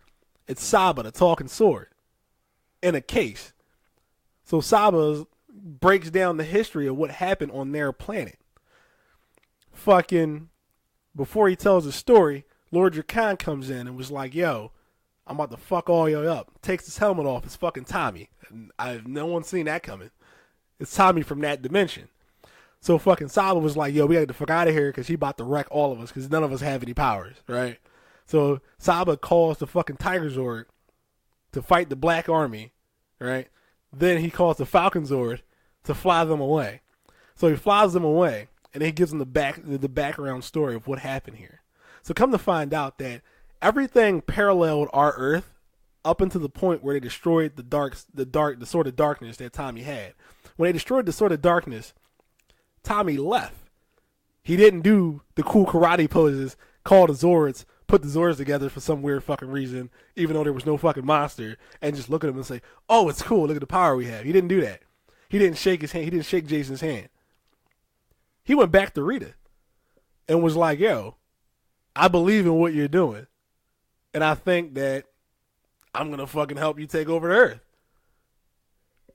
B: It's Saba, the talking sword, in a case. So Saba breaks down the history of what happened on their planet. Fucking, before he tells the story, Lord Drakon comes in and was like, yo, I'm about to fuck all y'all up. Takes his helmet off. It's fucking Tommy. And no one's seen that coming. It's Tommy from that dimension. So fucking Saba was like, yo, we got to get the fuck out of here because he about to wreck all of us because none of us have any powers, right? So Saba calls the fucking Tiger Zord to fight the Black Army, right? Then he calls the Falcon Zord to fly them away. So he flies them away, and then he gives them the background story of what happened here. So come to find out that everything paralleled our Earth up until the point where they destroyed the Sword of Darkness that Tommy had. When they destroyed the Sword of Darkness, Tommy left. He didn't do the cool karate poses, call the Zords, put the Zords together for some weird fucking reason, even though there was no fucking monster, and just look at him and say, oh, it's cool, look at the power we have. He didn't do that. He didn't shake his hand. He didn't shake Jason's hand. He went back to Rita and was like, yo, I believe in what you're doing. And I think that I'm going to fucking help you take over the Earth.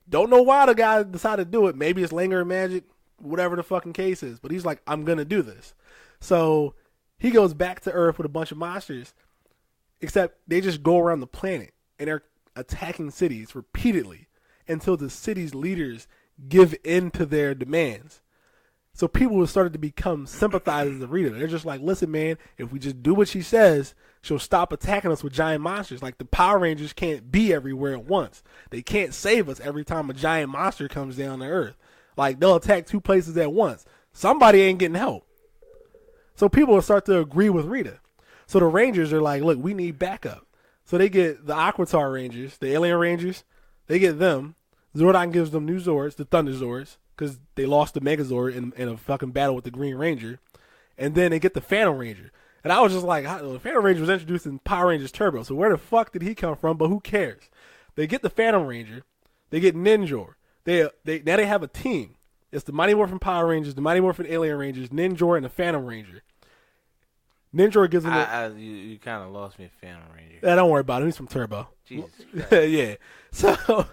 B: Don't know why the guy decided to do it. Maybe it's lingering magic, whatever the fucking case is. But he's like, I'm going to do this. So he goes back to Earth with a bunch of monsters, except they just go around the planet and they're attacking cities repeatedly until the city's leaders give in to their demands. So people have started to become sympathizers of Rita. They're just like, listen, man, if we just do what she says, she'll stop attacking us with giant monsters. Like the Power Rangers can't be everywhere at once. They can't save us every time a giant monster comes down to Earth. Like they'll attack two places at once. Somebody ain't getting help. So people will start to agree with Rita. So the Rangers are like, look, we need backup. So they get the Aquatar Rangers, the Alien Rangers. They get them. Zordon gives them new Zords, the Thunder Zords, because they lost the Megazord in a fucking battle with the Green Ranger. And then they get the Phantom Ranger. And I was just like, the Phantom Ranger was introduced in Power Rangers Turbo, so where the fuck did he come from? But who cares? They get the Phantom Ranger. They get Ninjor. Now they have a team. It's the Mighty Morphin Power Rangers, the Mighty Morphin Alien Rangers, Ninjor, and the Phantom Ranger. Ninjor gives them
A: you kind of lost me at Phantom Ranger.
B: Yeah, don't worry about it. He's from Turbo.
A: Jesus
B: Yeah. So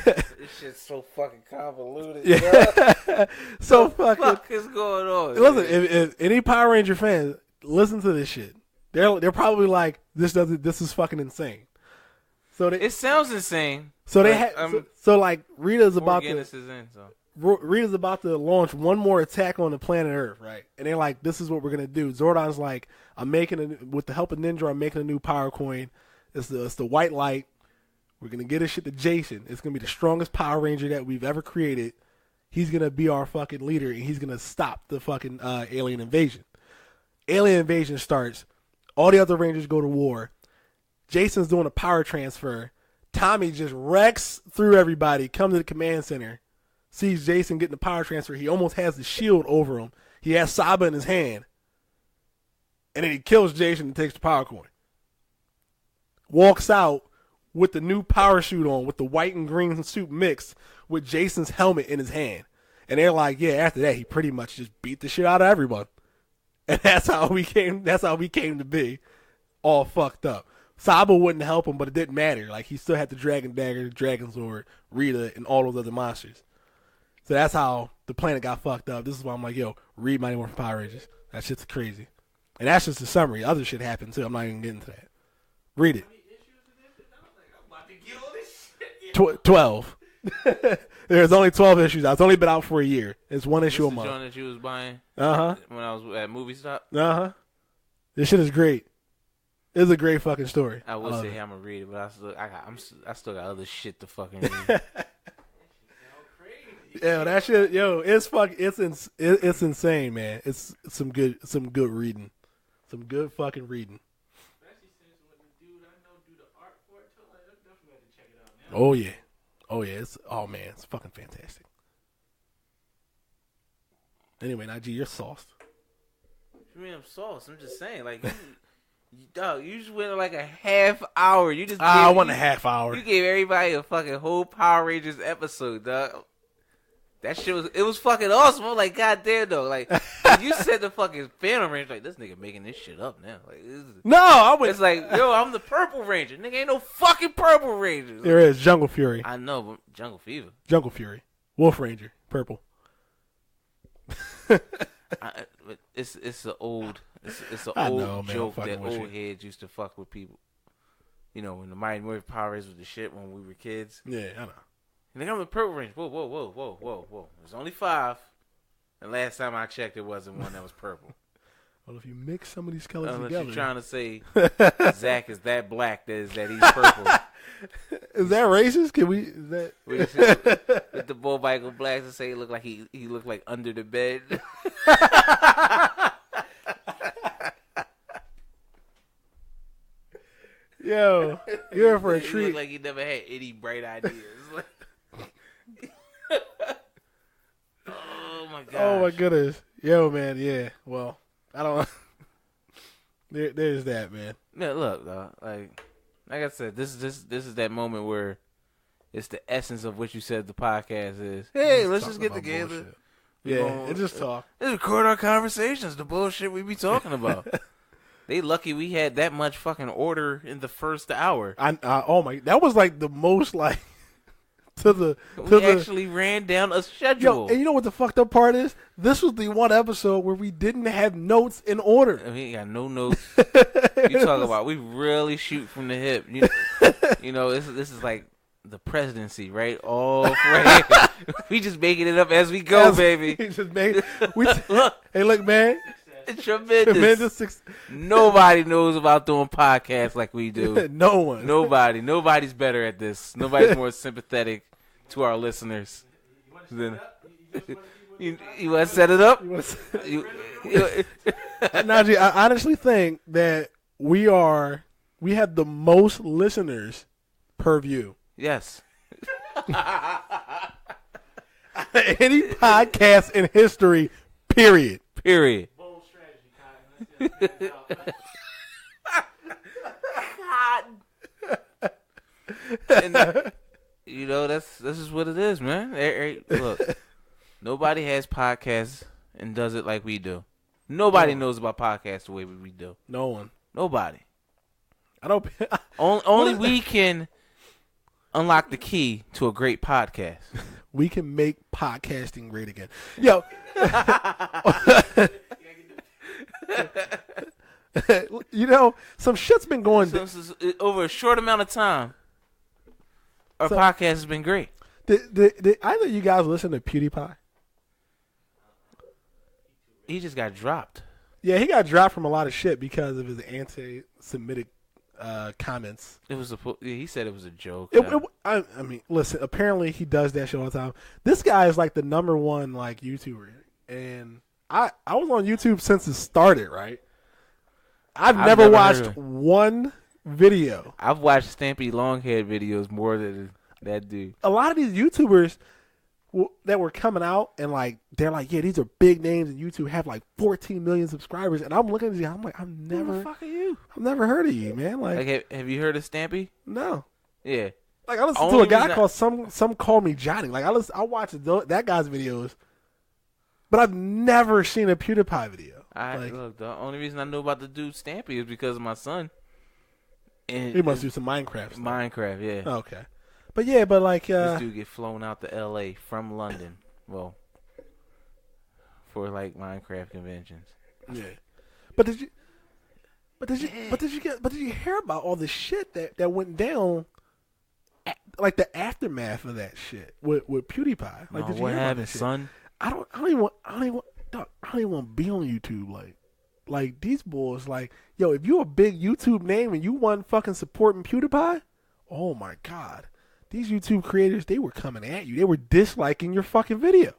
A: this shit's so fucking convoluted.
B: Yeah. So
A: what the fuck is going on?
B: Listen, if any Power Ranger fans listen to this shit, they're probably like, this is fucking insane. So
A: it sounds insane.
B: So they so like Rita's about Rita's about to launch one more attack on the planet Earth, right? And they're like, this is what we're gonna do. Zordon's like, with the help of Ninja, I'm making a new power coin. It's the white light. We're going to get this shit to Jason. It's going to be the strongest Power Ranger that we've ever created. He's going to be our fucking leader, and he's going to stop the fucking alien invasion. Alien invasion starts. All the other Rangers go to war. Jason's doing a power transfer. Tommy just wrecks through everybody, comes to the command center, sees Jason getting the power transfer. He almost has the shield over him. He has Saba in his hand. And then he kills Jason and takes the power coin. Walks out with the new power suit on, with the white and green suit mixed with Jason's helmet in his hand. And they're like, yeah, after that, he pretty much just beat the shit out of everyone. And that's how we came to be, all fucked up. Saba wouldn't help him, but it didn't matter. Like, he still had the Dragon Dagger, Dragon Sword, Rita, and all those other monsters. So that's how the planet got fucked up. This is why I'm like, yo, read Mighty Morphin Power Rangers. That shit's crazy. And that's just a summary. Other shit happened, too. I'm not even getting into that. Read it. 12. There's only 12 issues. It's only been out for a year. It's one issue a month.
A: The joint that you was buying. When I was at Movie Stop.
B: This shit is great. It's a great fucking story.
A: I would say I'm gonna read it, but I still got other shit to fucking read.
B: Yeah, that shit, it's insane, man. It's some good reading, some good fucking reading.
C: Especially since when the dude I know do the art for it, too, like, I definitely have to check it out now.
B: Oh yeah, it's fucking fantastic. Anyway, Najee, you're sauced.
A: What you mean I'm sauced? I'm just saying, like, dog, you just went like a half hour. You just
B: I went a half hour.
A: You gave everybody a fucking whole Power Rangers episode, dog. That shit was fucking awesome. I'm like, goddamn though. Like, you said the fucking Phantom Ranger, like, this nigga making this shit up now. Like, it's like, yo, I'm the Purple Ranger. Nigga ain't no fucking Purple Ranger.
B: There is Jungle Fury.
A: I know, but Jungle Fever.
B: Jungle Fury. Wolf Ranger. Purple.
A: It's an old joke that old heads used to fuck with people. You know, when the Mighty Morphin Power Rangers was the shit when we were kids.
B: Yeah, I know.
A: And they come with Purple Ranger. Whoa. There's only 5. And last time I checked, it wasn't one that was purple.
B: Well, if you mix some of these colors
A: Unless
B: together.
A: you're trying to say Zach is that black that he's purple.
B: Is that racist? Can we? Is that?
A: With the Bull Michael Blacks and say he looked like he looked like under the bed.
B: Yo, you're in for a
A: He
B: treat.
A: looked like he never had any bright ideas. Oh my god.
B: Oh my goodness. Yo, man. Yeah. Well, I don't know. There's that, man.
A: Yeah, look, dog, like I said, this is that moment where it's the essence of what you said the podcast is. Hey, let's just get together.
B: Bullshit. Yeah, and just talk.
A: Let's record our conversations, the bullshit we be talking about. They lucky we had that much fucking order in the first hour.
B: Oh my, that was like the most like
A: we actually ran down a schedule.
B: Yo, and you know what the fucked up part is? This was the one episode where we didn't have notes in order.
A: We ain't got no notes. You talk about we really shoot from the hip. You know, this is like the presidency, right? All right. We just making it up as we go, baby. Hey, look, man. It's tremendous. Nobody knows about doing podcasts like we do.
B: No one.
A: Nobody's better at this. Nobody's more sympathetic to our listeners. You want to set it up?
B: Najee, I honestly think that we have the most listeners per view.
A: Yes.
B: Any podcast in history, period.
C: Bold strategy,
A: And, you know, this is what it is, man. Look, nobody has podcasts and does it like we do. Nobody knows about podcasts the way we do.
B: No one.
A: Nobody.
B: I don't.
A: Only we can unlock the key to a great podcast.
B: We can make podcasting great again. Yo. You know, some shit's been going
A: over a short amount of time. Our podcast has been great.
B: Did either of you guys listen to PewDiePie?
A: He just got dropped.
B: Yeah, he got dropped from a lot of shit because of his anti-Semitic comments.
A: He said it was a joke.
B: I mean, listen. Apparently, he does that shit all the time. This guy is like the #1 like YouTuber, and I was on YouTube since it started. Right? I've never watched one video.
A: I've watched Stampy Longhead videos more than that dude.
B: A lot of these YouTubers that were coming out and like they're like, yeah, these are big names, and YouTube have like 14 million subscribers, and I'm looking at these, I'm like, who the fuck are you? I've never heard of you, man. Like
A: have you heard of Stampy?
B: No.
A: Yeah.
B: Like I listened to a guy called some call me Johnny. Like I watch that guy's videos, but I've never seen a PewDiePie video.
A: Look, the only reason I know about the dude Stampy is because of my son. And
B: he must do some Minecraft stuff.
A: Minecraft, yeah.
B: Okay. But yeah, but like
A: this dude get flown out to LA from London. Well, for like Minecraft conventions.
B: Yeah. But did you hear about all the shit that went down like the aftermath of that shit with PewDiePie. Like, did you
A: what
B: hear about
A: happened,
B: that shit?
A: son?
B: I don't even want to be on YouTube. Like these boys, like, yo, if you're a big YouTube name and you want fucking supporting PewDiePie, oh my god, these YouTube creators, they were coming at you. They were disliking your fucking video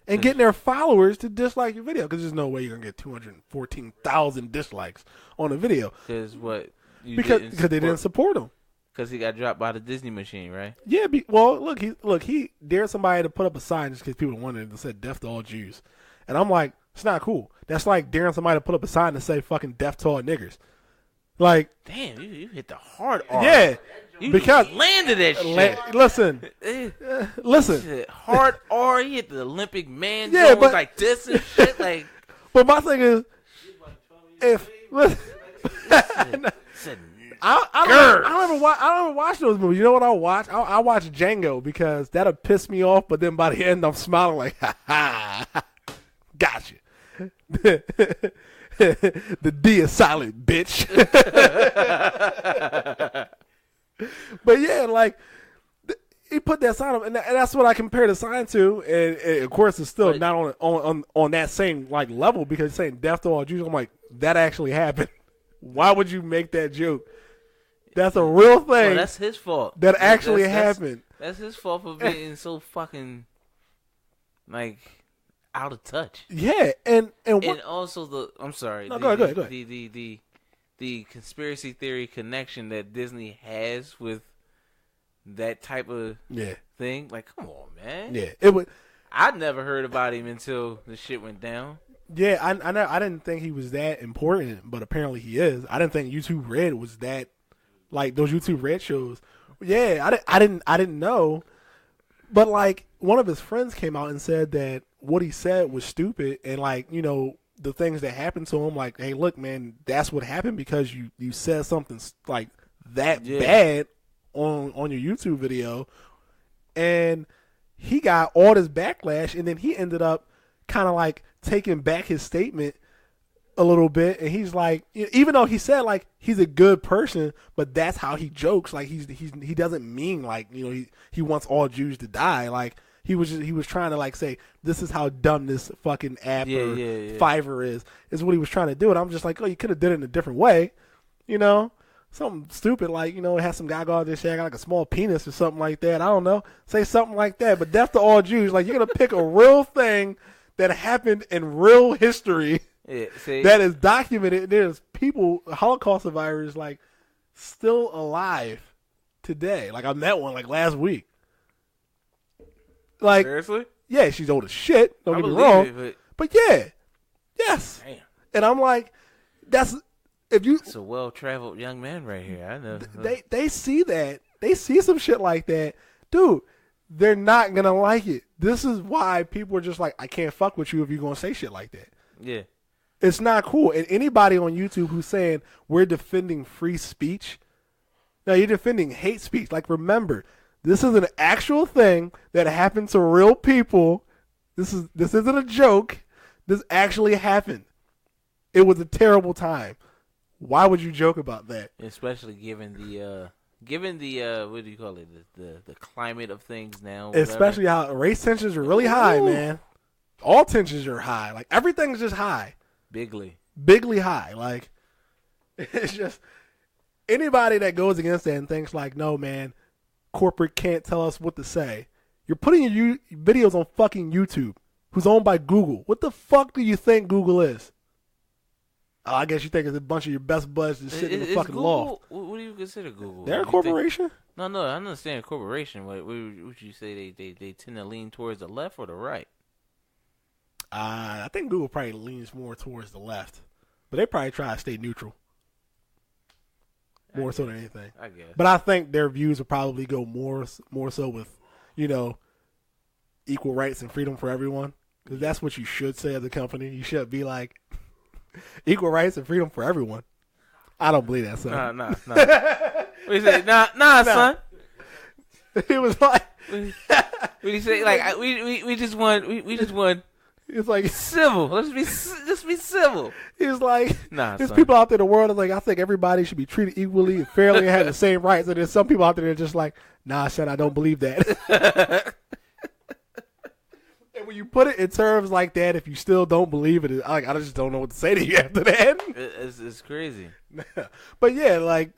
B: and getting their followers to dislike your video because there's no way you're gonna get 214,000 dislikes on a video.
A: Because what?
B: Because they didn't support him.
A: Because he got dropped by the Disney machine, right?
B: Yeah. Well, look, he dared somebody to put up a sign just because people wanted it that said "Death to all Jews," and I'm like, it's not cool. That's like daring somebody to put up a sign to say "fucking death to all niggers." Like,
A: damn, you hit the hard R.
B: Yeah,
A: you
B: because
A: landed that shit.
B: Listen.
A: Shit, hard R. He hit the Olympic man.
B: Yeah,
A: but like this and shit. Like,
B: but my thing is, if listen, I don't ever watch those movies. You know what I'll watch? I'll watch Django because that'll piss me off. But then by the end, I'm smiling like, ha ha, gotcha. The D is silent, bitch. But yeah, like he put that sign up, and that's what I compare the sign to. And of course, it's still not on that same like level because it's saying "death to all Jews." I'm like, that actually happened. Why would you make that joke? That's a real thing.
A: Well, that's his fault.
B: That actually happened.
A: That's his fault for being so fucking like out of touch.
B: Yeah, and
A: also I'm sorry.
B: No, go ahead.
A: The conspiracy theory connection that Disney has with that type of thing. Like, come on, man.
B: Yeah, it would.
A: I'd never heard about him until the shit went down.
B: Yeah, I didn't think he was that important, but apparently he is. I didn't think YouTube Red was that, like those YouTube Red shows. Yeah, I didn't know, but like one of his friends came out and said that what he said was stupid, and like, you know, the things that happened to him, like, hey, look, man, that's what happened because you said something like that bad on your YouTube video, and he got all this backlash, and then he ended up kind of like taking back his statement a little bit, and he's like, even though he said like he's a good person, but that's how he jokes. Like he doesn't mean like, you know, he wants all Jews to die. Like he was trying to like say this is how dumb this fucking app or Fiverr is what he was trying to do. And I'm just like, oh, you could have did it in a different way, you know, something stupid like, you know, it has some guy go out there saying I got like a small penis or something like that. I don't know, say something like that. But death to all Jews, like you're gonna pick a real thing that happened in real history that is documented. There's people, Holocaust survivors, like still alive today. Like I met one like last week. Like
A: seriously?
B: Yeah, she's old as shit. Don't get me wrong. But yeah, yes.
A: Damn.
B: And I'm like, that's if you.
A: It's a well-traveled young man right here. I know.
B: They see that. They see some shit like that, dude. They're not gonna like it. This is why people are just like, I can't fuck with you if you're gonna say shit like that.
A: Yeah.
B: It's not cool. And anybody on YouTube who's saying we're defending free speech, no, you're defending hate speech. Like, remember, this is an actual thing that happened to real people. This isn't a joke. This actually happened. It was a terrible time. Why would you joke about that?
A: Especially given the what do you call it? The climate of things now.
B: Especially how race tensions are really high, man. All tensions are high. Like everything's just high. Bigly high. Like it's just anybody that goes against that and thinks like, no, man, corporate can't tell us what to say. You're putting your videos on fucking YouTube, who's owned by Google. What the fuck do you think Google is? Oh, I guess you think it's a bunch of your best buds that sit in the fucking loft.
A: What do you consider Google?
B: They're a corporation?
A: No, I understand a corporation. What would you say they tend to lean towards the left or the right?
B: I think Google probably leans more towards the left, but they probably try to stay neutral more so than anything.
A: I guess.
B: But I think their views will probably go more so with, you know, equal rights and freedom for everyone, because that's what you should say as a company. You should be like equal rights and freedom for everyone. I don't believe that, son.
A: Nah. What do you say? Nah, son.
B: It was like
A: what do you say? Like we just won. We just won.
B: It's like
A: civil. Let's just be civil.
B: He's like,
A: Nah,
B: there's
A: son.
B: people out there in the world that's like, I think everybody should be treated equally and fairly and have the same rights. And there's some people out there that are just like, nah, son, I don't believe that. And when you put it in terms like that, if you still don't believe it, I just don't know what to say to you after that.
A: It's crazy.
B: But yeah, like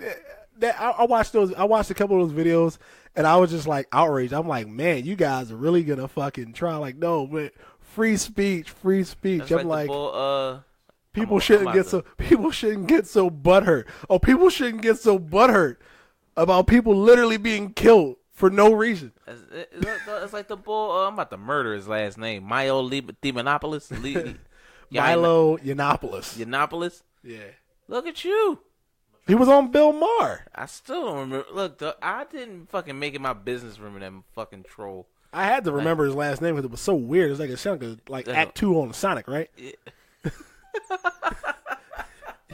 B: that, I watched those. I watched a couple of those videos, and I was just like outraged. I'm like, man, you guys are really gonna fucking try. Like, no, but free speech, free speech.
A: That's
B: I'm like, people
A: I'm
B: shouldn't get so butthurt. Oh, people shouldn't get so butthurt about people literally being killed for no reason.
A: It's like the bull. I'm about to murder his last name. Milo Demonopoulos.
B: Milo Yiannopoulos.
A: Yiannopoulos.
B: Yeah.
A: Look at you.
B: He was on Bill Maher.
A: I still don't remember. Look, I didn't fucking make it my business to remember that fucking troll.
B: I had to remember his last name because it was so weird. It was like it sounded like Act 2 on Sonic, right?
A: Yeah.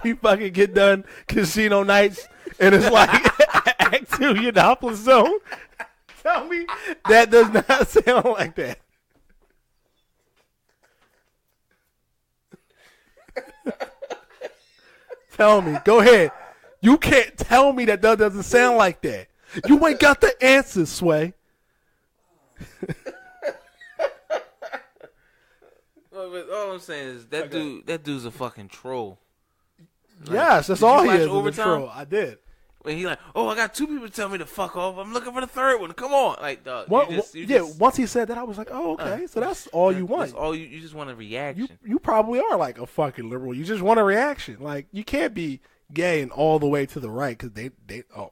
B: You fucking get done Casino Nights, and it's like Act 2 Yiannopoulos Zone. Tell me that does not sound like that. Tell me. Go ahead. You can't tell me that doesn't sound like that. You ain't got the answers, Sway.
A: All I'm saying is that dude's a fucking troll. Like,
B: yes, that's all he is.
A: Overtime?
B: Troll. I did.
A: When he like, oh, I got 2 people tell me to fuck off. I'm looking for the 3rd one. Come on, like, dog.
B: Once he said that, I was like, oh, okay. So that's all you want.
A: That's all you just want a reaction.
B: You probably are like a fucking liberal. You just want a reaction. Like, you can't be gay and all the way to the right because they all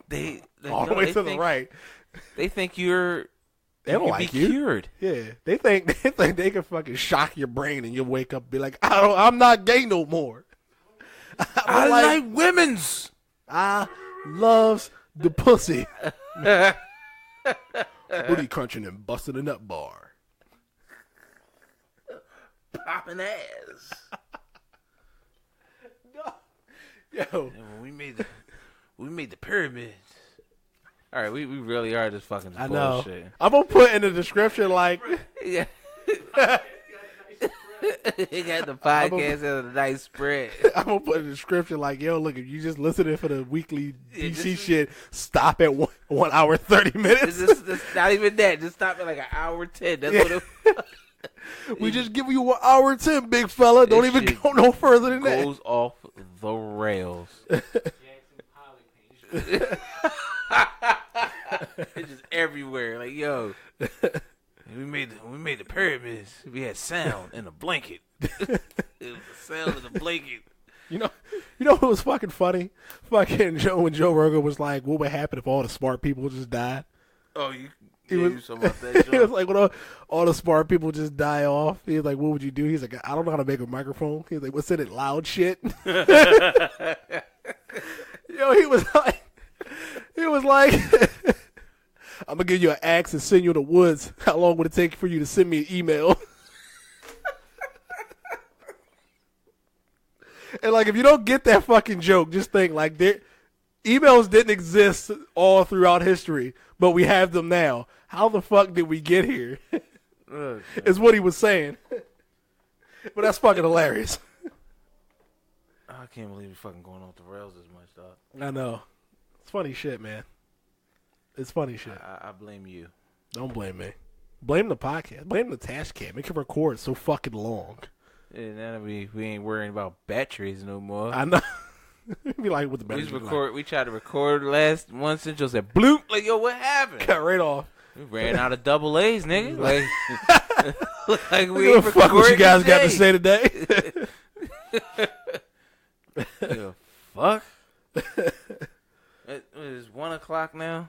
B: the way to the right.
A: They think
B: they don't like you.
A: Cured.
B: Yeah, they think they can fucking shock your brain and you'll wake up and be like, I'm not gay no more.
A: I like women's.
B: I loves the pussy. Booty crunching and busting a nut bar.
A: Popping ass.
B: Yo.
A: And when we made the pyramids. All right, we really are just fucking bullshit.
B: I know. I'm gonna put in the description like
A: yeah. He got the podcast as a nice spread.
B: I'm gonna put in the description like, yo, look, if you just listening for the weekly DC shit, stop at 1 hour 30 minutes.
A: It's not even that. Just stop at like 1:10. That's what it
B: we just give you 1 hour 10, big fella. Don't even go no further than that.
A: Goes off the rails. It's just everywhere. Like, yo, we made the pyramids. We had sound in a blanket. It was the sound in the blanket.
B: You know what was fucking funny? Fucking when Joe Rogan was like, what would happen if all the smart people just died?
A: Oh, you talking about that, Joe?
B: He was like, when all the smart people just die off, he was like, what would you do? He's like, I don't know how to make a microphone. He's like, what's in it? Loud shit? Yo, he was like, I'm going to give you an axe and send you in the woods. How long would it take for you to send me an email? And like, if you don't get that fucking joke, just think like emails didn't exist all throughout history, but we have them now. How the fuck did we get here? Is what he was saying. But that's fucking hilarious.
A: I can't believe you're fucking going off the rails as much, dog.
B: I know. It's funny shit, man. It's funny shit.
A: I blame you.
B: Don't blame me. Blame the podcast. Blame the task cam. Make it record so fucking long.
A: Yeah, now we ain't worrying about batteries no more.
B: I know. Be like with the batteries.
A: We tried to record last one since you said bloop. Like, yo, what happened?
B: Cut right off.
A: We ran out of double A's, nigga. Like we
B: ain't fuck what you guys got to say today.
A: Yo, fuck. It is 1 o'clock now.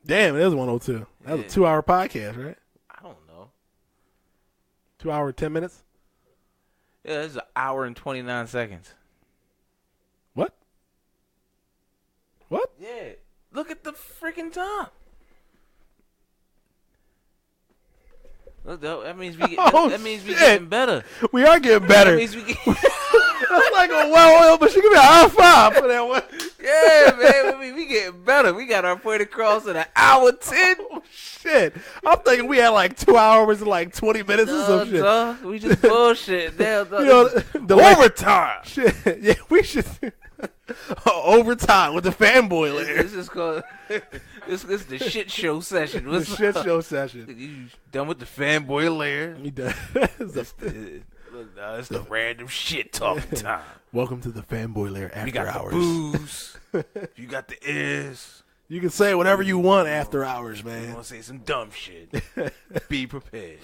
B: Damn, it is 1:02. That was a 2 hour podcast, right?
A: I don't know.
B: 2 hour 10 minutes.
A: Yeah, this is 1 hour and 29 seconds.
B: What? What?
A: Yeah. Look at the freaking time. Look, that means we getting better.
B: We are getting better.
A: That means we get
B: That's like a well, but she give me a high five for that one.
A: Yeah, man. We getting better. We got our point across in an hour 10.
B: Oh, shit. I'm thinking we had like 2 hours and like 20 minutes or some shit.
A: Dog, we just bullshit. Damn, dog.
B: You know, the
A: Overtime.
B: Shit. Yeah, we should. Overtime with the Fanboy Lair.
A: This is called. This is the shit show session.
B: The shit show session.
A: You done with the Fanboy Lair?
B: We done.
A: Look, it's the random shit talking time.
B: Welcome to the Fanboy Lair after
A: We got
B: hours.
A: the booze. You got the ears.
B: You can say whatever you want after hours,
A: You
B: man.
A: want to say some dumb shit. Be prepared.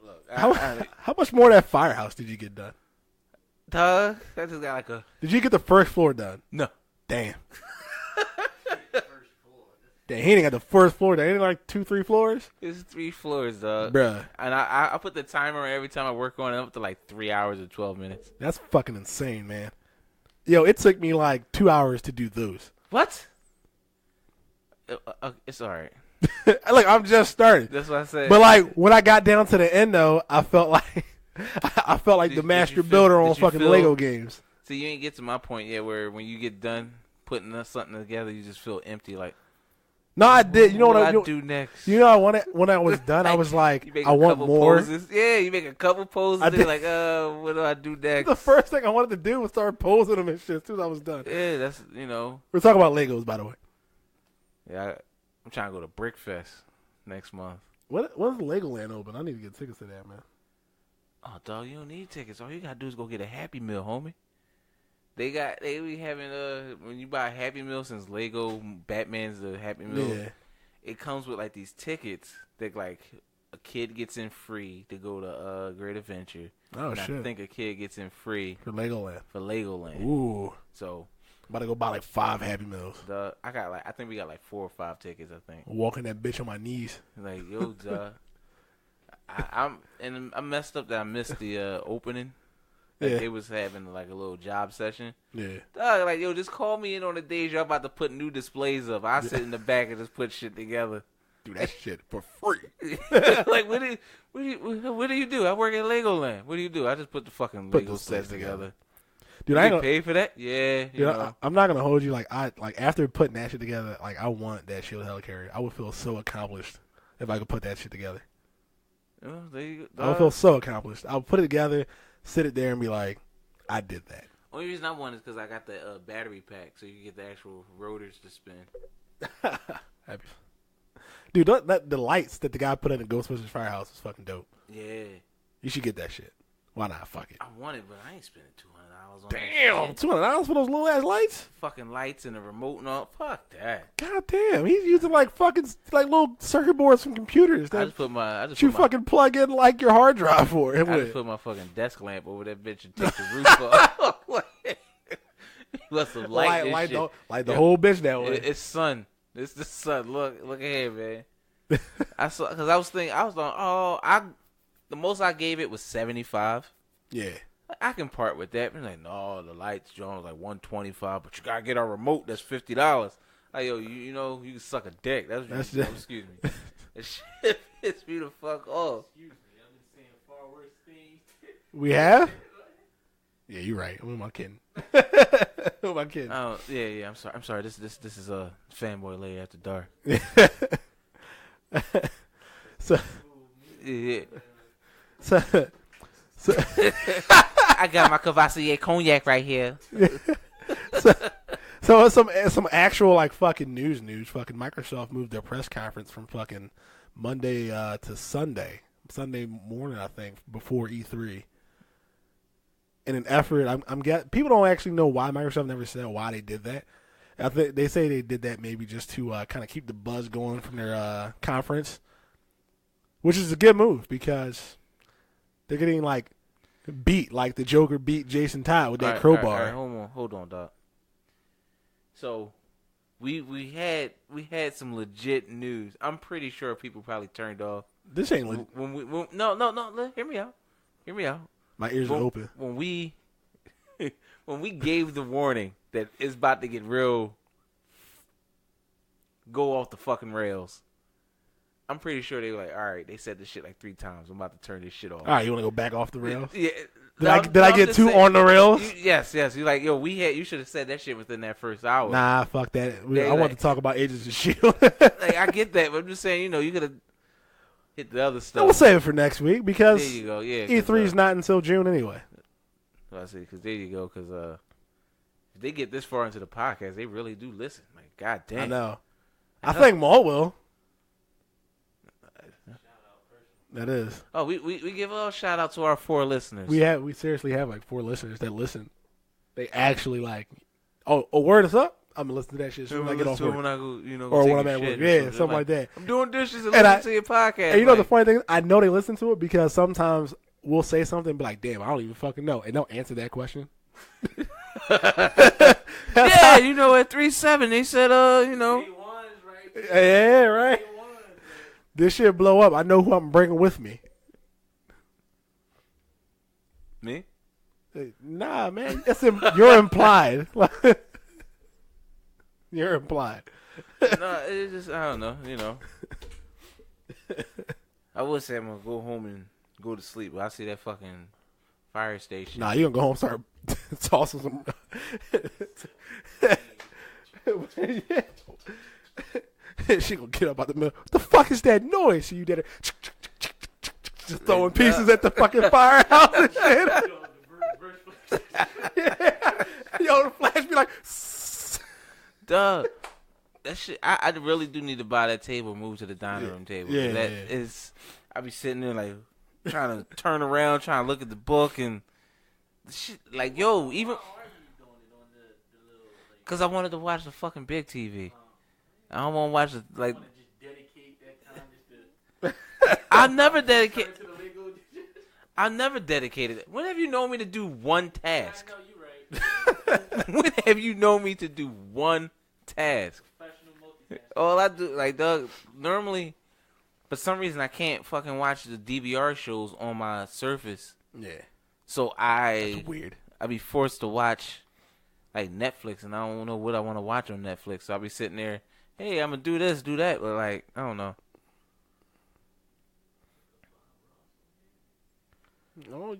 A: Look,
B: How much more of that firehouse did you get done?
A: dog, I just got like a
B: Did you get the first floor done?
A: no.
B: Damn. Damn, he ain't got the first floor done. Ain't it like 2-3 floors?
A: It's 3 floors, dog.
B: Bruh,
A: And I put the timer every time I work on it up to like 3 hours or 12 minutes.
B: that's fucking insane, man. Yo, it took me like 2 hours to do those.
A: What? It's all right.
B: Like, I'm just starting.
A: That's what I said.
B: But like when I got down to the end though, I felt like the
A: Did
B: master
A: you feel-
B: builder on
A: did you
B: fucking
A: feel-
B: Lego games.
A: See, you ain't get to my point yet where when you get done putting something together, you just feel empty. Like,
B: No, I did. You know what I
A: do next?
B: You know, I wanted when I was done. I was like,
A: You make
B: I
A: a
B: want
A: couple
B: more.
A: Poses. Yeah, you make a couple poses.
B: I
A: And
B: did.
A: you're like, what do I do next?
B: The first thing I wanted to do was start posing them and shit as soon as I was done.
A: Yeah, that's
B: We're talking about Legos, by the way.
A: Yeah, I'm trying to go to Brickfest next month.
B: When's Legoland open? I need to get tickets to that, man.
A: Oh, dog, you don't need tickets. All you gotta do is go get a Happy Meal, homie. They be having when you buy a Happy Meal, since Lego Batman's the Happy Meal.
B: Yeah.
A: It comes with like these tickets that like a kid gets in free to go to Great Adventure.
B: Oh,
A: and
B: shit.
A: I think a kid gets in free
B: For Legoland.
A: for Legoland.
B: Ooh.
A: So
B: About to go buy like 5 Happy Meals.
A: I think we got like 4 or 5 tickets. I think.
B: Walking that bitch on my knees.
A: Like yo, duh. I messed up that I missed the opening. Like,
B: Yeah.
A: they was having like a little job session.
B: Yeah.
A: Dog, like yo, just call me in on the days y'all about to put new displays up. I sit in the back and just put shit together.
B: Do that shit for free.
A: Like what do you do? I work at Legoland. What do you do? I just put the fucking
B: Put
A: Lego
B: those
A: sets
B: things
A: together.
B: Dude,
A: You
B: I ain't
A: get
B: gonna,
A: paid for that? Yeah. You
B: dude,
A: know.
B: I'm not gonna hold you. Like after putting that shit together, like I want that shield helicarrier. I would feel so accomplished if I could put that shit together.
A: Oh, there you go.
B: I would feel so accomplished. I would put it together, sit it there, and be like, I did that.
A: Only reason I want is because I got the battery pack, so you can get the actual rotors to spin.
B: Dude, the lights that the guy put in the Ghostbusters Firehouse is fucking dope.
A: Yeah.
B: You should get that shit. Why not? Fuck it.
A: I want it, but I ain't spending $200 on that shit.
B: $200 for those little ass lights?
A: Fucking lights and a remote and all. Fuck that.
B: God damn, he's using like fucking like little circuit boards from computers
A: I
B: that
A: just put my
B: fucking plug in like your hard drive for it.
A: I
B: with.
A: just put my fucking desk lamp over that bitch and take the roof off. Let some light this
B: light
A: shit.
B: the whole bitch that way.
A: It's sun. It's the sun. Look here, man. Because I was on. The most I gave it was 75.
B: Yeah.
A: I can part with that. But like, no, the lights, John, was like 125. But you gotta get our remote. That's $50. Like, yo, you know, you can suck a dick. That's
B: just-
A: excuse me. That shit pissed me the fuck off.
C: Excuse me, I've been saying far worse things.
B: We have? Yeah, you're right. Who am I kidding? Who am I kidding?
A: Oh yeah. I'm sorry. This is a Fanboy Lair after dark.
B: so
A: Yeah.
B: so
A: I got my Cavassier cognac right here.
B: so some actual like fucking news. Fucking Microsoft moved their press conference from fucking Monday to Sunday morning, I think, before E3. In an effort, people don't actually know why Microsoft never said why they did that. I think they say they did that maybe just to kind of keep the buzz going from their conference, which is a good move because they're getting like beat like the Joker beat Jason Todd with that crowbar.
A: All right, hold on, Doc. So we had some legit news. I'm pretty sure people probably turned off.
B: This ain't
A: No. Hear me out.
B: my ears are open.
A: When we gave the warning that it's about to get real, go off the fucking rails. I'm pretty sure they were like, all right, they said this shit like 3 times. I'm about to turn this shit off.
B: All right, you want to go back off the rails?
A: Yeah,
B: Did I get too on the rails?
A: Yes. You like, yo, you should have said that shit within that first hour.
B: Nah, fuck that.
A: Yeah,
B: I want to talk about Agents of S.H.I.E.L.D.
A: Like, I get that, but I'm just saying, you could have hit the other stuff.
B: We'll save it for next week because
A: there you go. Yeah,
B: E3 is not until June anyway.
A: I see, because there you go. Because if they get this far into the podcast, they really do listen. Like, god damn.
B: I know. I think Maul will. That is.
A: Oh, we give a shout out to our 4 listeners.
B: We seriously have like 4 listeners that listen. They actually like. Oh, word is up. I'm gonna listen to that shit as soon as I get off work.
A: When I go,
B: or when I'm at work. Yeah, something like that.
A: I'm doing dishes and listening to your podcast.
B: And you know the funny thing is, I know they listen to it because sometimes we'll say something and be like, damn, I don't even fucking know. And they'll answer that question.
A: Yeah, at 3-7, they said,
B: Yeah, right. This shit blow up. I know who I'm bringing with me.
A: Me?
B: Nah, man. You're implied. You're implied.
A: No, it's just, I don't know, I would say I'm going to go home and go to sleep, but I see that fucking fire station.
B: Nah, you going to go home and start tossing some... She gonna get up out the middle. What the fuck is that noise? So you did it. Just throwing pieces at the fucking firehouse and shit. Yeah. Yo, the flash be like...
A: Duh. That shit, I really do need to buy that table and move to the dining room table.
B: Yeah.
A: That is, I be sitting there like trying to turn around, trying to look at the book and the shit. Like, yo, even because I wanted to watch the fucking big TV. I don't want to watch it like. I never dedicated it. When have you known me to do one task?
C: I know you right.
A: When have you known me to do one task? All I do, like, Doug, normally, for some reason, I can't fucking watch the DVR shows on my Surface.
B: Yeah.
A: So
B: That's weird.
A: I be forced to watch, like, Netflix, and I don't know what I want to watch on Netflix. So I be sitting there, hey, I'm going to do this, do that, but, like, I don't know.
B: Oh,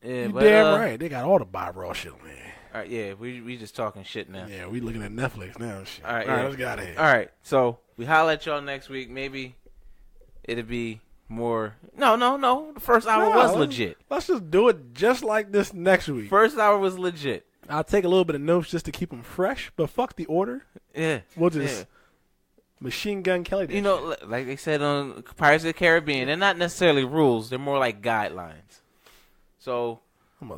A: Yeah,
B: you
A: but,
B: damn right. They got all the Bob Ross shit on there.
A: All right, yeah, we just talking shit now.
B: Yeah, we looking at Netflix now. Shit.
A: All right,
B: Let's get out of here.
A: All right, so we holler at y'all next week. Maybe it'll be more. No. The first hour was legit.
B: Let's just do it just like this next week.
A: First hour was legit.
B: I'll take a little bit of notes just to keep them fresh, but fuck the order.
A: Yeah.
B: We'll just Machine Gun Kelly that shit.
A: Like they said on Pirates of the Caribbean, they're not necessarily rules. They're more like guidelines. So,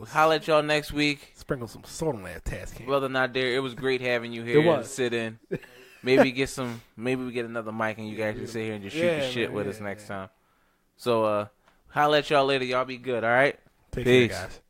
A: holler at y'all next week.
B: Sprinkle some salt on that task can.
A: Brother not there. It was great having you here to sit in. Maybe we get another mic and you guys can sit here and just shoot the shit with us next time. So, holler at y'all later. Y'all be good, all right?
B: Take care, guys.